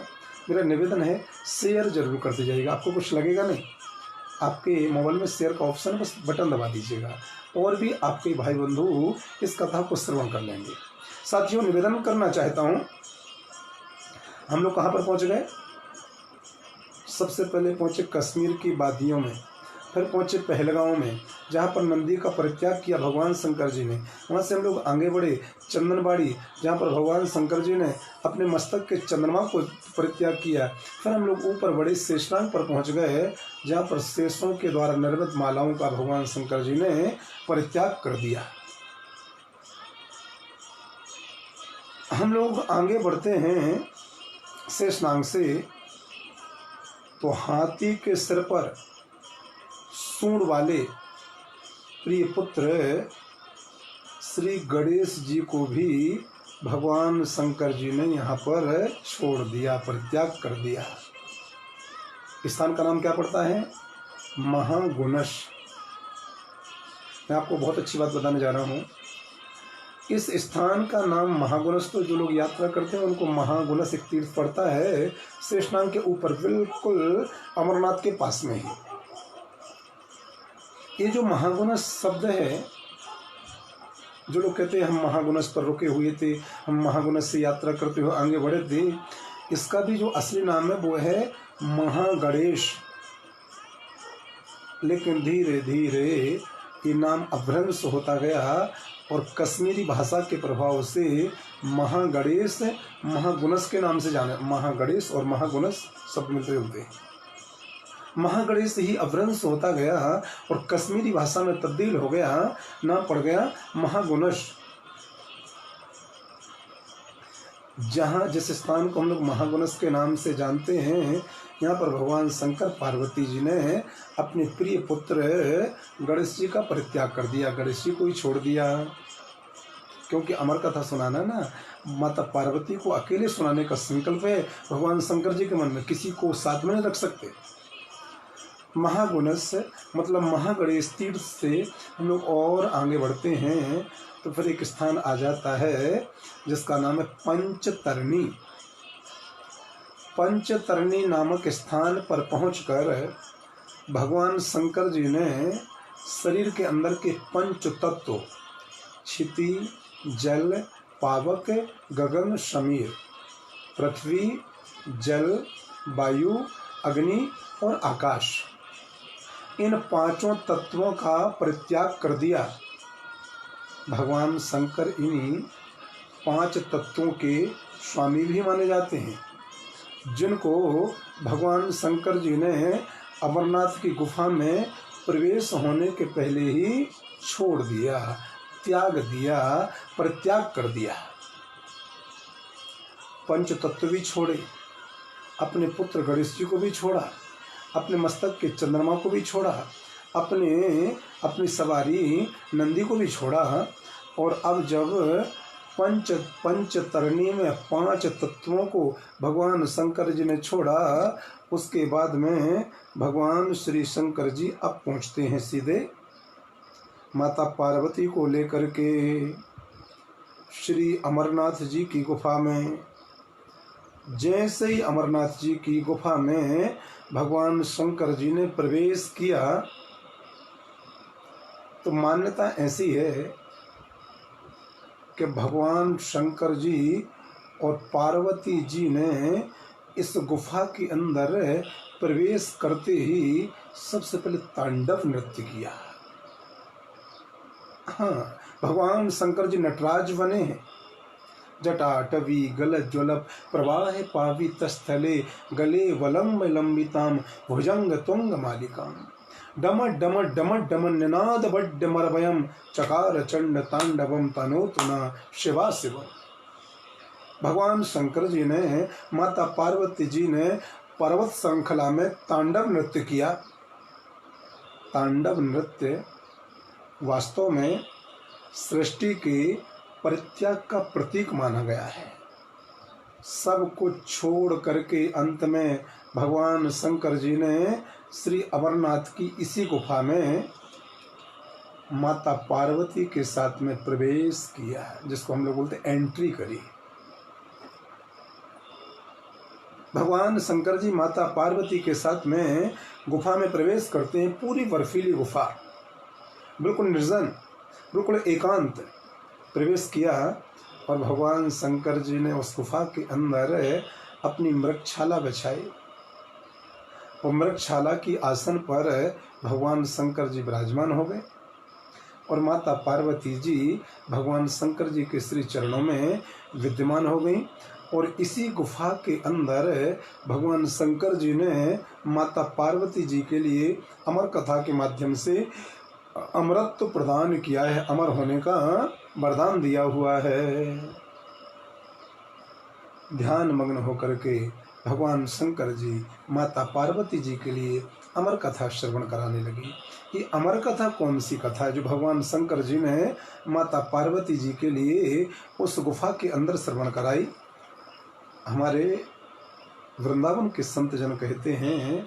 मेरा निवेदन है शेयर जरूर करते जाइएगा। आपको कुछ लगेगा नहीं, आपके मोबाइल में शेयर का ऑप्शन, बस बटन दबा दीजिएगा और भी आपके भाई बंधु इस कथा को श्रवण कर लेंगे। साथियों, निवेदन करना चाहता हूँ, हम लोग कहाँ पर पहुँच गए? सबसे पहले पहुँचे कश्मीर की वादियों में, फिर पहुँचे पहलगांव में जहाँ पर नंदी का परित्याग किया भगवान शंकर जी ने। वहाँ से हम लोग आगे बढ़े चंदनबाड़ी, जहाँ पर भगवान शंकर जी ने अपने मस्तक के चंद्रमा को परित्याग किया। फिर हम लोग ऊपर बड़े शेषनाग पर पहुँच गए, जहाँ पर शेषों के द्वारा निर्मित मालाओं का भगवान शंकर जी ने परित्याग कर दिया। हम लोग आगे बढ़ते हैं शेषनाग से, तो हाथी के सिर पर सूंड वाले प्रिय पुत्र श्री गणेश जी को भी भगवान शंकर जी ने यहाँ पर छोड़ दिया, परित्याग कर दिया। स्थान का नाम क्या पड़ता है? महागुणश। मैं आपको बहुत अच्छी बात बताने जा रहा हूँ। इस स्थान का नाम महागुणस, तो जो लोग यात्रा करते हैं उनको महागुणस एक तीर्थ पड़ता है शेषनाग के ऊपर, बिल्कुल अमरनाथ के पास में ही। ये जो महागुणस शब्द है, जो लोग कहते हैं हम महागुणस पर रुके हुए थे, हम महागुणस से यात्रा करते हुए आगे बढ़े थे, इसका भी जो असली नाम है वो है महागणेश। लेकिन धीरे धीरे ये नाम अभ्रंश होता गया और कश्मीरी भाषा के प्रभाव से महागणेश महागुणस के नाम से जाने, महागणेश और महागुणस सब मिलते जुलते हैं। महागणेश ही अभ्रंश होता गया और कश्मीरी भाषा में तब्दील हो गया, नाम पड़ गया महागुणस। जहाँ जिस स्थान को हम लोग महागुणस के नाम से जानते हैं, यहाँ पर भगवान शंकर पार्वती जी ने अपने प्रिय पुत्र गणेश जी का परित्याग कर दिया, गणेश जी को ही छोड़ दिया। क्योंकि अमर कथा सुनाना ना, माता पार्वती को अकेले सुनाने का संकल्प है भगवान शंकर जी के मन में, किसी को साथ में नहीं रख सकते। महागुणस मतलब महागणेश तीर्थ से हम लोग और आगे बढ़ते हैं तो फिर एक स्थान आ जाता है जिसका नाम है पंचतरणी। पंचतरणी नामक स्थान पर पहुंचकर भगवान शंकर जी ने शरीर के अंदर के पंच तत्व क्षिति, जल, पावक, गगन, समीर, पृथ्वी, जल, वायु, अग्नि और आकाश, इन पांचों तत्वों का परित्याग कर दिया। भगवान शंकर इन्हीं पांच तत्वों के स्वामी भी माने जाते हैं, जिनको भगवान शंकर जी ने अमरनाथ की गुफा में प्रवेश होने के पहले ही छोड़ दिया, त्याग दिया, परित्याग कर दिया। पंच तत्व भी छोड़े, अपने पुत्र गणेश जी को भी छोड़ा, अपने मस्तक के चंद्रमा को भी छोड़ा, अपनी सवारी नंदी को भी छोड़ा। और अब जब पंचतरणी में पांच तत्वों को भगवान शंकर जी ने छोड़ा, उसके बाद में भगवान श्री शंकर जी अब पहुंचते हैं सीधे माता पार्वती को लेकर के श्री अमरनाथ जी की गुफा में। जैसे ही अमरनाथ जी की गुफा में भगवान शंकर जी ने प्रवेश किया तो मान्यता ऐसी है कि भगवान शंकर जी और पार्वती जी ने इस गुफा के अंदर प्रवेश करते ही सबसे पहले तांडव नृत्य किया। हाँ, भगवान शंकर जी नटराज बने हैं। जटाटवी गलज्ज्वलप प्रवाह पावितस्थले गले वलंब लंबिताम भुजंग तुंग मालिकाम डम डम डम डम निनाद बड्ड मरभयम चकार चंड तांडवम तनोतुना शिवा शिव। भगवान शंकर जी ने, माता पार्वती जी ने पर्वत श्रृंखला में तांडव नृत्य किया। तांडव नृत्य वास्तव में सृष्टि के परित्याग का प्रतीक माना गया है। सब कुछ छोड़ करके अंत में भगवान शंकर जी ने श्री अमरनाथ की इसी गुफा में माता पार्वती के साथ में प्रवेश किया, जिसको हम लोग बोलते हैं एंट्री करी। भगवान शंकर जी माता पार्वती के साथ में गुफा में प्रवेश करते हैं। पूरी बर्फीली गुफा, बिल्कुल निर्जन, बिल्कुल एकांत प्रवेश किया और भगवान शंकर जी ने उस गुफा के अंदर अपनी मृगशाला बिछाई और मृगशाला की आसन पर भगवान शंकर जी विराजमान हो गए और माता पार्वती जी भगवान शंकर जी के श्री चरणों में विद्यमान हो गई। और इसी गुफा के अंदर भगवान शंकर जी ने माता पार्वती जी के लिए अमर कथा के माध्यम से अमरत्व प्रदान किया है, अमर होने का वरदान दिया हुआ है। ध्यान मग्न होकर के भगवान शंकर जी माता पार्वती जी के लिए अमर कथा श्रवण कराने लगी। ये अमर कथा कौन सी कथा है जो भगवान शंकर जी ने माता पार्वती जी के लिए उस गुफा के अंदर श्रवण कराई? हमारे वृंदावन के संत जन कहते हैं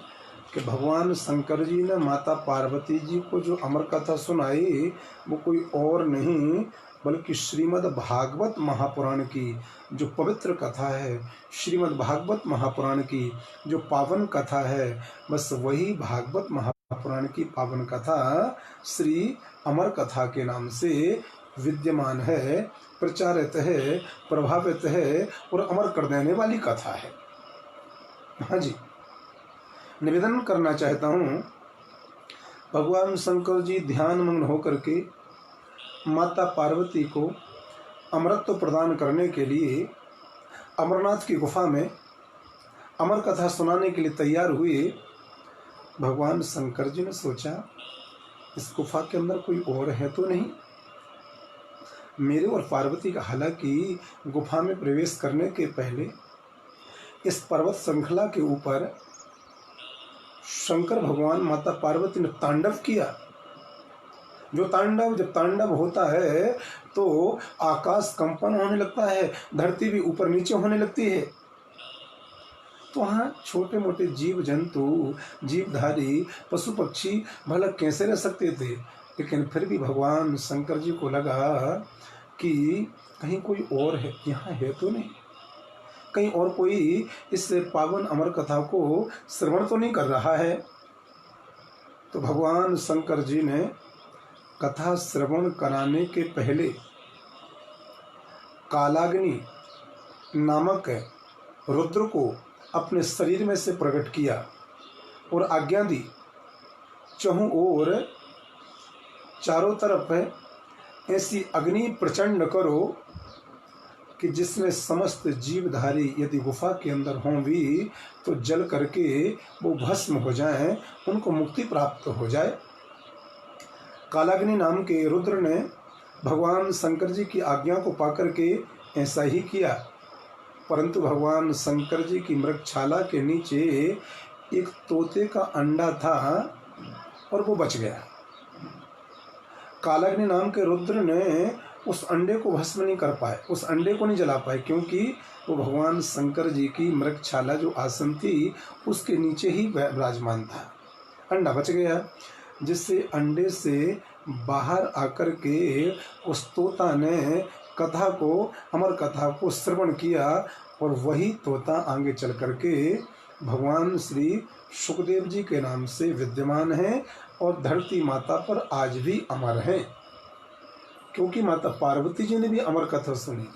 कि भगवान शंकर जी ने माता पार्वती जी को जो अमर कथा सुनाई वो कोई और नहीं, बल्कि श्रीमद् भागवत महापुराण की जो पवित्र कथा है, श्रीमद् भागवत महापुराण की जो पावन कथा है, बस वही भागवत महापुराण की पावन कथा श्री अमर कथा के नाम से विद्यमान है, प्रचारित है, प्रभावित है और अमर कर देने वाली कथा है। हाँ जी, निवेदन करना चाहता हूँ, भगवान शंकर जी ध्यान मग्न होकर के माता पार्वती को अमरत्व प्रदान करने के लिए अमरनाथ की गुफा में अमर कथा सुनाने के लिए तैयार हुए। भगवान शंकर जी ने सोचा, इस गुफा के अंदर कोई और है तो नहीं। मेरे और पार्वती का, हालांकि गुफा में प्रवेश करने के पहले इस पर्वत श्रृंखला के ऊपर शंकर भगवान माता पार्वती ने तांडव किया। जो तांडव, जब तांडव होता है तो आकाश कंपन होने लगता है, धरती भी ऊपर नीचे होने लगती है। तो वहाँ छोटे मोटे जीव जंतु, जीवधारी पशु पक्षी भला कैसे रह सकते थे। लेकिन फिर भी भगवान शंकर जी को लगा कि कहीं कोई और है, यहाँ है तो नहीं, कहीं और कोई इस पावन अमर कथा को श्रवण तो नहीं कर रहा है। तो भगवान शंकर जी ने कथा श्रवण कराने के पहले कालाग्नि नामक रुद्र को अपने शरीर में से प्रकट किया और आज्ञा दी, चहुं ओर चारों तरफ ऐसी अग्नि प्रचंड करो कि जिसमें समस्त जीवधारी यदि गुफा के अंदर हों भी तो जल करके वो भस्म हो जाएं, उनको मुक्ति प्राप्त हो जाए। कालाग्नि नाम के रुद्र ने भगवान शंकर जी की आज्ञा को पाकर के ऐसा ही किया, परंतु भगवान शंकर जी की मृगछाला के नीचे एक तोते का अंडा था और वो बच गया। कालाग्नि नाम के रुद्र ने उस अंडे को भस्म नहीं कर पाए, उस अंडे को नहीं जला पाए, क्योंकि वो भगवान शंकर जी की मृगछाला जो आसन थी उसके नीचे ही विराजमान था। अंडा बच गया, जिससे अंडे से बाहर आकर के उस तोता ने कथा को, अमर कथा को श्रवण किया और वही तोता आगे चल करके भगवान श्री सुखदेव जी के नाम से विद्यमान है और धरती माता पर आज भी अमर है। क्योंकि माता पार्वती जी ने भी अमर कथा सुनी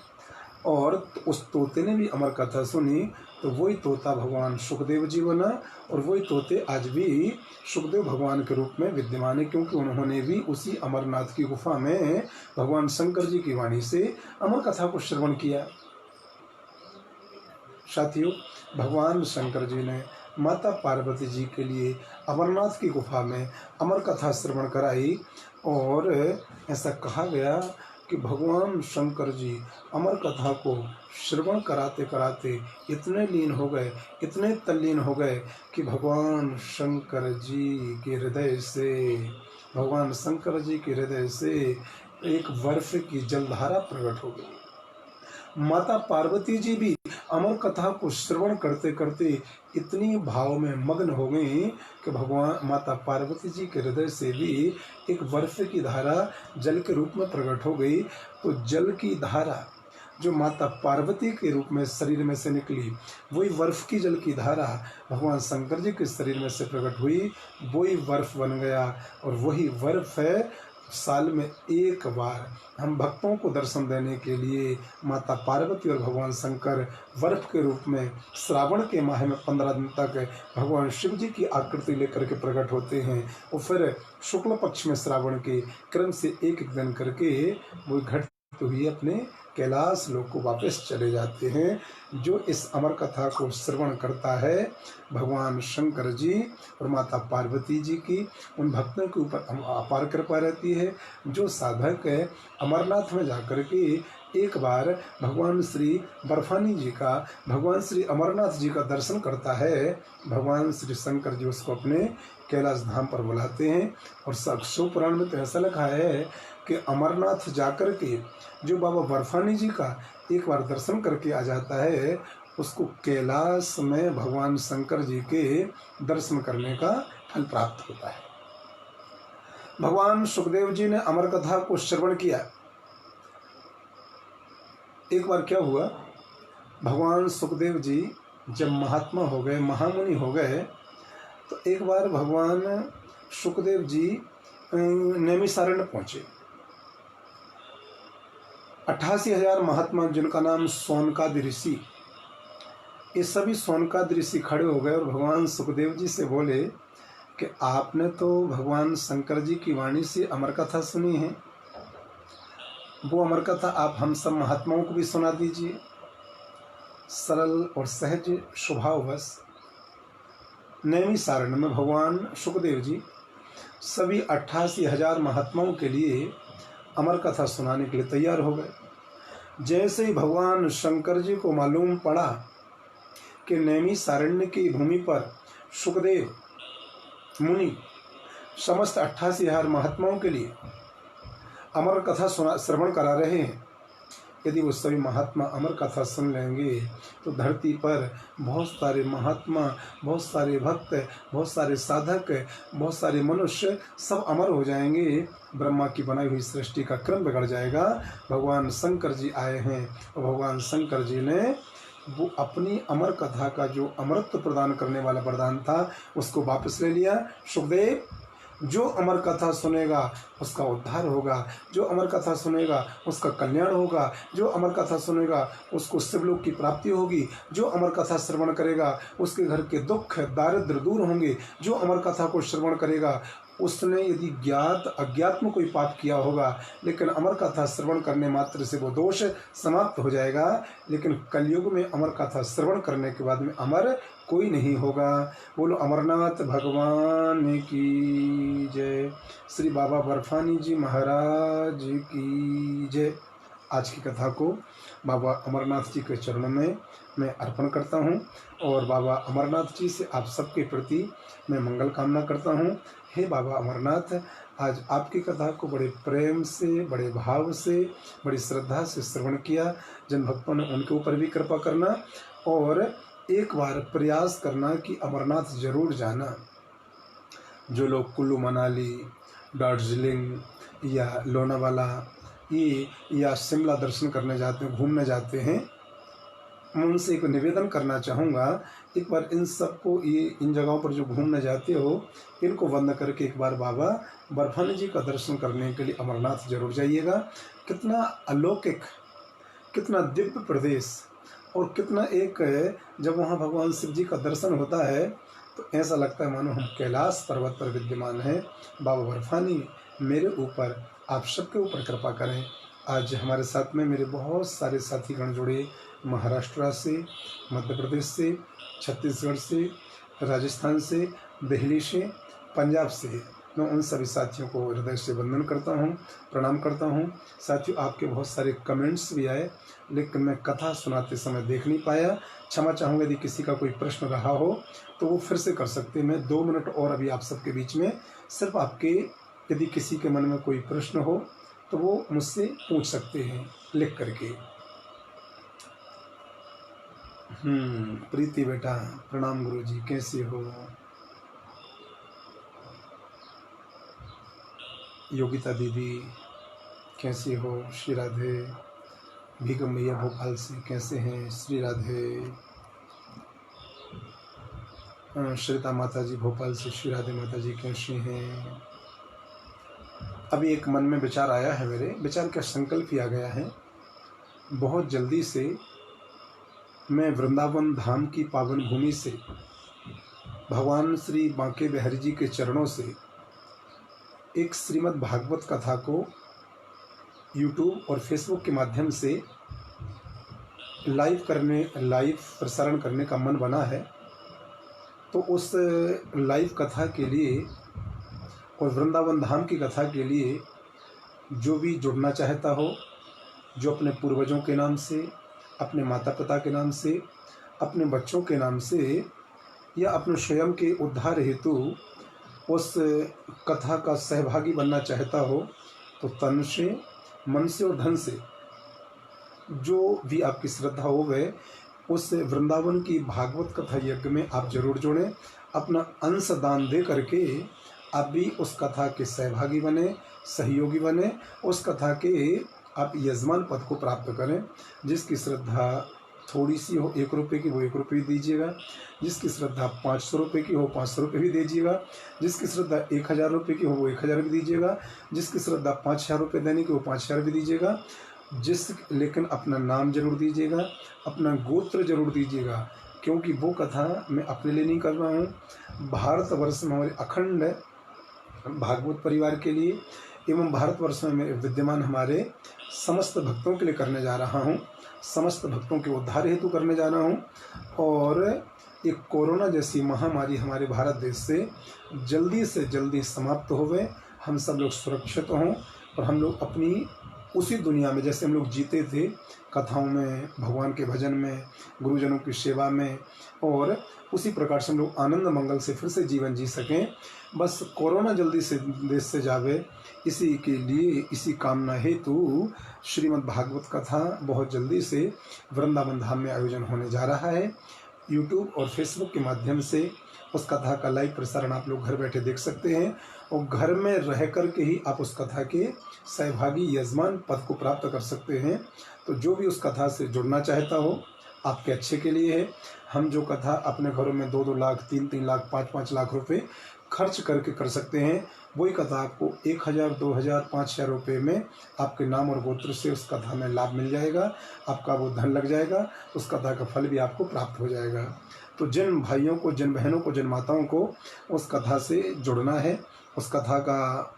और उस तोते ने भी अमर कथा सुनी, तो वही तोता भगवान सुखदेव जी बना और वही तोते आज भी सुखदेव भगवान के रूप में विद्यमान है, क्योंकि उन्होंने भी उसी अमरनाथ की गुफा में भगवान शंकर जी की वाणी से अमर कथा को श्रवण किया। साथियों, भगवान शंकर जी ने माता पार्वती जी के लिए अमरनाथ की गुफा में अमर कथा श्रवण कराई और ऐसा कहा गया कि भगवान शंकर जी अमर कथा को श्रवण कराते कराते इतने लीन हो गए, इतने तल्लीन हो गए कि भगवान शंकर जी के हृदय से, भगवान शंकर जी के हृदय से एक बर्फ की जलधारा प्रकट हो गई। माता पार्वती जी भी अमर कथा को श्रवण करते करते इतनी भाव में मग्न हो गई कि भगवान माता पार्वती जी के हृदय से भी एक बर्फ की धारा जल के रूप में प्रकट हो गई। तो जल की धारा जो माता पार्वती के रूप में शरीर में से निकली, वही बर्फ की जल की धारा भगवान शंकर जी के शरीर में से प्रकट हुई, वही बर्फ बन गया। और वही बर्फ है साल में एक बार हम भक्तों को दर्शन देने के लिए माता पार्वती और भगवान शंकर बर्फ के रूप में श्रावण के माह में 15 दिन तक भगवान शिव जी की आकृति लेकर के प्रकट होते हैं और फिर शुक्ल पक्ष में श्रावण के क्रम से एक एक दिन करके वो घटते हुए अपने कैलाश लोक को वापस चले जाते हैं। जो इस अमर कथा को श्रवण करता है, भगवान शंकर जी और माता पार्वती जी की उन भक्तों के ऊपर अपार कृपा रहती है। जो साधक है अमरनाथ में जाकर के एक बार भगवान श्री बर्फानी जी का, भगवान श्री अमरनाथ जी का दर्शन करता है, भगवान श्री शंकर जी उसको अपने कैलाश धाम पर बुलाते हैं। और शिव पुराण में तो ऐसा लिखा है कि अमरनाथ जाकर के जो बाबा बर्फानी जी का एक बार दर्शन करके आ जाता है, उसको कैलाश में भगवान शंकर जी के दर्शन करने का फल प्राप्त होता है। भगवान सुखदेव जी ने अमर कथा को श्रवण किया एक बार क्या हुआ, भगवान सुखदेव जी जब महात्मा हो गए, महामुनि हो गए, तो एक बार भगवान सुखदेव जी नैमिषारण्य पहुँचे। 88,000 महात्मा जिनका नाम सोनकादि ऋषि, ये सभी सोनकादि ऋषि खड़े हो गए और भगवान सुखदेव जी से बोले कि आपने तो भगवान शंकर जी की वाणी से अमर कथा सुनी है, वो अमर कथा आप हम सब महात्माओं को भी सुना दीजिए। सरल और सहज स्वभाववश नैमिषारण्य में भगवान सुखदेव जी सभी 88,000 महात्माओं के लिए अमर कथा सुनाने के लिए तैयार हो गए। जैसे ही भगवान शंकर जी को मालूम पड़ा कि नैमिषारण्य की भूमि पर सुखदेव मुनि समस्त 88,000 महात्माओं के लिए अमर कथा श्रवण करा रहे हैं, यदि वो सभी महात्मा अमर कथा सुन लेंगे तो धरती पर बहुत सारे महात्मा, बहुत सारे भक्त, बहुत सारे साधक, बहुत सारे मनुष्य सब अमर हो जाएंगे। ब्रह्मा की बनाई हुई सृष्टि का क्रम बिगड़ जाएगा। भगवान शंकर जी आए हैं और भगवान शंकर जी ने वो अपनी अमर कथा का जो अमरत्व प्रदान करने वाला वरदान था उसको वापस ले लिया। सुखदेव, जो अमर कथा सुनेगा उसका उद्धार होगा, जो अमर कथा सुनेगा उसका कल्याण होगा, जो अमर कथा सुनेगा उसको शिवलोक की प्राप्ति होगी, जो अमर कथा श्रवण करेगा उसके घर के दुख दारिद्र दूर होंगे, जो अमर कथा को श्रवण करेगा उसने यदि ज्ञात अज्ञात में कोई पाप किया होगा लेकिन अमर कथा श्रवण करने मात्र से वो दोष समाप्त हो जाएगा। लेकिन कलयुग में अमर कथा श्रवण करने के बाद में अमर कोई नहीं होगा। बोलो अमरनाथ भगवान की जय। श्री बाबा बर्फानी जी महाराज की जय। आज की कथा को बाबा अमरनाथ जी के चरणों में मैं अर्पण करता हूँ और बाबा अमरनाथ जी से आप सबके प्रति मैं मंगल कामना करता हूँ। हे बाबा अमरनाथ, आज आपकी कथा को बड़े प्रेम से, बड़े भाव से, बड़ी श्रद्धा से श्रवण किया। जिन भक्तों ने उनके ऊपर भी कृपा करना और एक बार प्रयास करना कि अमरनाथ जरूर जाना। जो लोग कुल्लू मनाली, दार्जिलिंग या लोनावाला ये या शिमला दर्शन करने जाते हैं, घूमने जाते हैं, मैं उनसे एक निवेदन करना चाहूँगा, एक बार इन सबको ये इन जगहों पर जो घूमने जाते हो इनको बंद करके एक बार बाबा बर्फानी जी का दर्शन करने के लिए अमरनाथ जरूर जाइएगा। कितना अलौकिक, कितना दिव्य प्रदेश और कितना एक, जब वहाँ भगवान शिव जी का दर्शन होता है तो ऐसा लगता है मानो हम कैलाश पर्वत पर विद्यमान हैं। बाबा बर्फानी मेरे ऊपर, आप सबके ऊपर कृपा करें। आज हमारे साथ में मेरे बहुत सारे साथीगण जुड़े, महाराष्ट्र से, मध्य प्रदेश से, छत्तीसगढ़ से, राजस्थान से, दिल्ली से, पंजाब से। मैं उन सभी साथियों को हृदय से वंदन करता हूँ, प्रणाम करता हूँ। साथियों, आपके बहुत सारे कमेंट्स भी आए लेकिन मैं कथा सुनाते समय देख नहीं पाया। क्षमा चाहूँगा, यदि किसी का कोई प्रश्न रहा हो तो वो फिर से कर सकते हैं। मैं 2 मिनट और अभी आप सबके बीच में, सिर्फ आपके यदि किसी के मन में कोई प्रश्न हो तो वो मुझसे पूछ सकते हैं लिख करके। प्रीति बेटा, प्रणाम गुरुजी, कैसे हो? योगिता दीदी कैसी हो? श्री राधे। भीगम भैया भोपाल से कैसे हैं? श्री राधे। श्रीता माता जी भोपाल से, श्री राधे माता जी कैसी हैं? अभी एक मन में विचार आया है, मेरे विचार का संकल्प ही आ गया है। बहुत जल्दी से मैं वृंदावन धाम की पावन भूमि से भगवान श्री बांके बिहारी जी के चरणों से एक श्रीमद् भागवत कथा को यूट्यूब और फेसबुक के माध्यम से लाइव प्रसारण करने का मन बना है। तो उस लाइव कथा के लिए और वृंदावन धाम की कथा के लिए जो भी जुड़ना चाहता हो, जो अपने पूर्वजों के नाम से, अपने माता पिता के नाम से, अपने बच्चों के नाम से या अपने स्वयं के उद्धार हेतु उस कथा का सहभागी बनना चाहता हो तो तन से, मन से और धन से जो भी आपकी श्रद्धा हो वह उस वृंदावन की भागवत कथा यज्ञ में आप जरूर जुड़ें। अपना अंश दान दे करके आप भी उस कथा के सहभागी बने, सहयोगी बने, उस कथा के आप यजमान पद को प्राप्त करें। जिसकी श्रद्धा थोड़ी सी हो 1 रुपये की, वो 1 रुपये भी दीजिएगा। जिसकी श्रद्धा 500 रुपये की हो 500 रुपये भी दीजिएगा। जिसकी श्रद्धा 1000 रुपये की हो वो 1000 भी दीजिएगा। जिसकी श्रद्धा 5000 रुपये देने की वो 5000 भी दीजिएगा। लेकिन अपना नाम जरूर दीजिएगा, अपना गोत्र जरूर दीजिएगा, क्योंकि वो कथा मैं अपने लिए नहीं कर रहा हूँ, भारतवर्ष में हमारे अखंड भागवत परिवार के लिए एवं भारतवर्ष में विद्यमान हमारे समस्त भक्तों के लिए करने जा रहा हूँ। समस्त भक्तों के उद्धार हेतु करने जा रहा हूँ। और एक कोरोना जैसी महामारी हमारे भारत देश से जल्दी समाप्त होवे, हम सब लोग सुरक्षित हों और हम लोग अपनी उसी दुनिया में जैसे हम लोग जीते थे, कथाओं में, भगवान के भजन में, गुरुजनों की सेवा में, और उसी प्रकार से हम लोग आनंद मंगल से फिर से जीवन जी सकें। बस कोरोना जल्दी से देश से जावे, इसी के लिए, इसी कामना हेतु श्रीमद् भागवत कथा बहुत जल्दी से वृंदावन धाम में आयोजन होने जा रहा है। यूट्यूब और फेसबुक के माध्यम से उस कथा का लाइव प्रसारण आप लोग घर बैठे देख सकते हैं, और घर में रह कर के ही आप उस कथा के सहभागी यजमान पद को प्राप्त कर सकते हैं। तो जो भी उस कथा से जुड़ना चाहता हो, आपके अच्छे के लिए है। हम जो कथा अपने घरों में 2-2 लाख, 3-3 लाख, 5-5 लाख रुपए खर्च करके कर सकते हैं, वही कथा आपको 1000, 2000, 5000 रुपये में आपके नाम और गोत्र से उस कथा में लाभ मिल जाएगा। आपका वो धन लग जाएगा, उस कथा का फल भी आपको प्राप्त हो जाएगा। तो जिन भाइयों को, जिन बहनों को, जिन माताओं को उस कथा से जुड़ना है, उस कथा का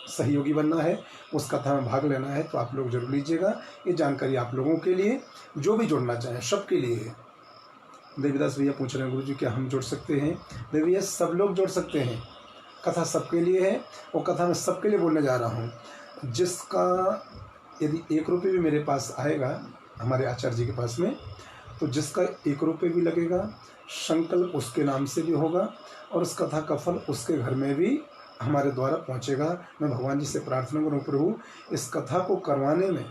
सहयोगी बनना है, उस कथा में भाग लेना है, तो आप लोग जरूर लीजिएगा। ये जानकारी आप लोगों के लिए, जो भी जुड़ना चाहें, सबके लिए है। देवीदास भैया पूछ रहे हैं, गुरु जी क्या हम जुड़ सकते हैं? देवी भैया सब लोग जुड़ सकते हैं, कथा सबके लिए है, और कथा मैं सबके लिए बोलने जा रहा हूँ। जिसका यदि 1 रुपये भी मेरे पास आएगा, हमारे आचार्य जी के पास में, तो जिसका 1 रुपये भी लगेगा, संकल्प उसके नाम से भी होगा, और उस कथा का फल उसके घर में भी हमारे द्वारा पहुँचेगा। मैं भगवान जी से प्रार्थना करूँ, प्रभु इस कथा को करवाने में,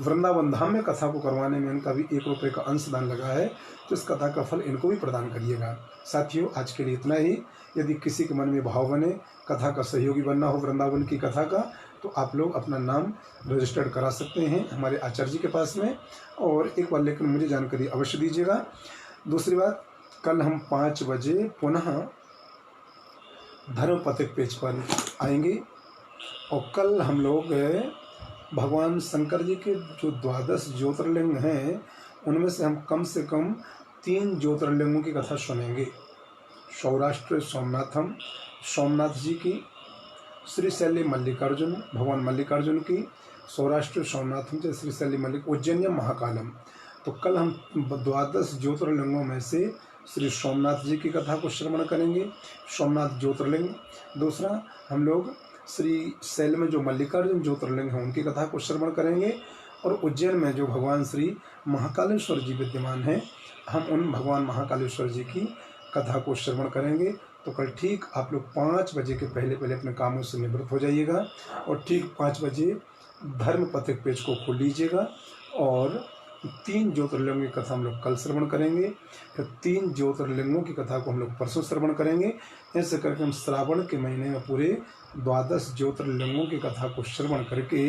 वृंदावन धाम में कथा को करवाने में इनका भी 1 रुपये का अंशदान लगा है, तो इस कथा का फल इनको भी प्रदान करिएगा। साथियों, आज के लिए इतना ही। यदि किसी के मन में भाव बने, कथा का सहयोगी बनना हो वृंदावन की कथा का, तो आप लोग अपना नाम रजिस्टर्ड करा सकते हैं हमारे आचार्य जी के पास में। और एक बार लेकिन मुझे जानकारी अवश्य दीजिएगा। दूसरी बात, कल हम 5 बजे पुनः धर्म पथिक पेज पर आएंगे, और कल हम लोग भगवान शंकर जी के जो 12 ज्योतिर्लिंग हैं, उनमें से हम कम से कम 3 ज्योतिर्लिंगों की कथा सुनेंगे। सौराष्ट्र सोमनाथम, सोमनाथ जी की, श्रीशैली मल्लिकार्जुन, भगवान मल्लिकार्जुन की, सौराष्ट्र सोमनाथम से श्रीशैली मल्लिक, उज्जैन महाकालम। तो कल हम 12 ज्योतिर्लिंगों में से श्री सोमनाथ जी की कथा को श्रवण करेंगे, सोमनाथ ज्योतिर्लिंग। दूसरा, हम लोग श्री शैल में जो मल्लिकार्जुन ज्योतिर्लिंग हैं उनकी कथा को श्रवण करेंगे, और उज्जैन में जो भगवान श्री महाकालेश्वर जी विद्यमान हैं, हम उन भगवान महाकालेश्वर जी की कथा को श्रवण करेंगे। तो कल ठीक आप लोग 5 बजे के पहले पहले अपने कामों से निवृत्त हो जाइएगा, और ठीक 5 बजे धर्म पथिक पेज को खोल लीजिएगा, और 3 ज्योतिर्लिंगों की कथा हम लोग कल श्रवण करेंगे, फिर 3 ज्योतिर्लिंगों की कथा को हम लोग परसों श्रवण करेंगे। ऐसे करके हम श्रावण के महीने में पूरे 12 ज्योतिर्लिंगों की कथा को श्रवण करके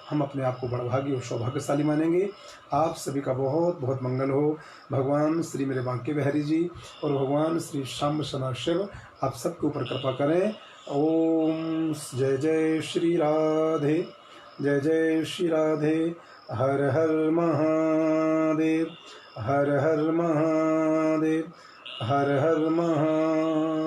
हम अपने आप को बड़भागी और सौभाग्यशाली मानेंगे। आप सभी का बहुत बहुत मंगल हो। भगवान श्री मेरे बांके बिहारी जी और भगवान श्री श्याम सना शिव आप सबके ऊपर कृपा करें। ओम जय जय श्री राधे, जय जय श्री राधे। हर हर महादेव, हर हर महादेव, हर हर महादेव।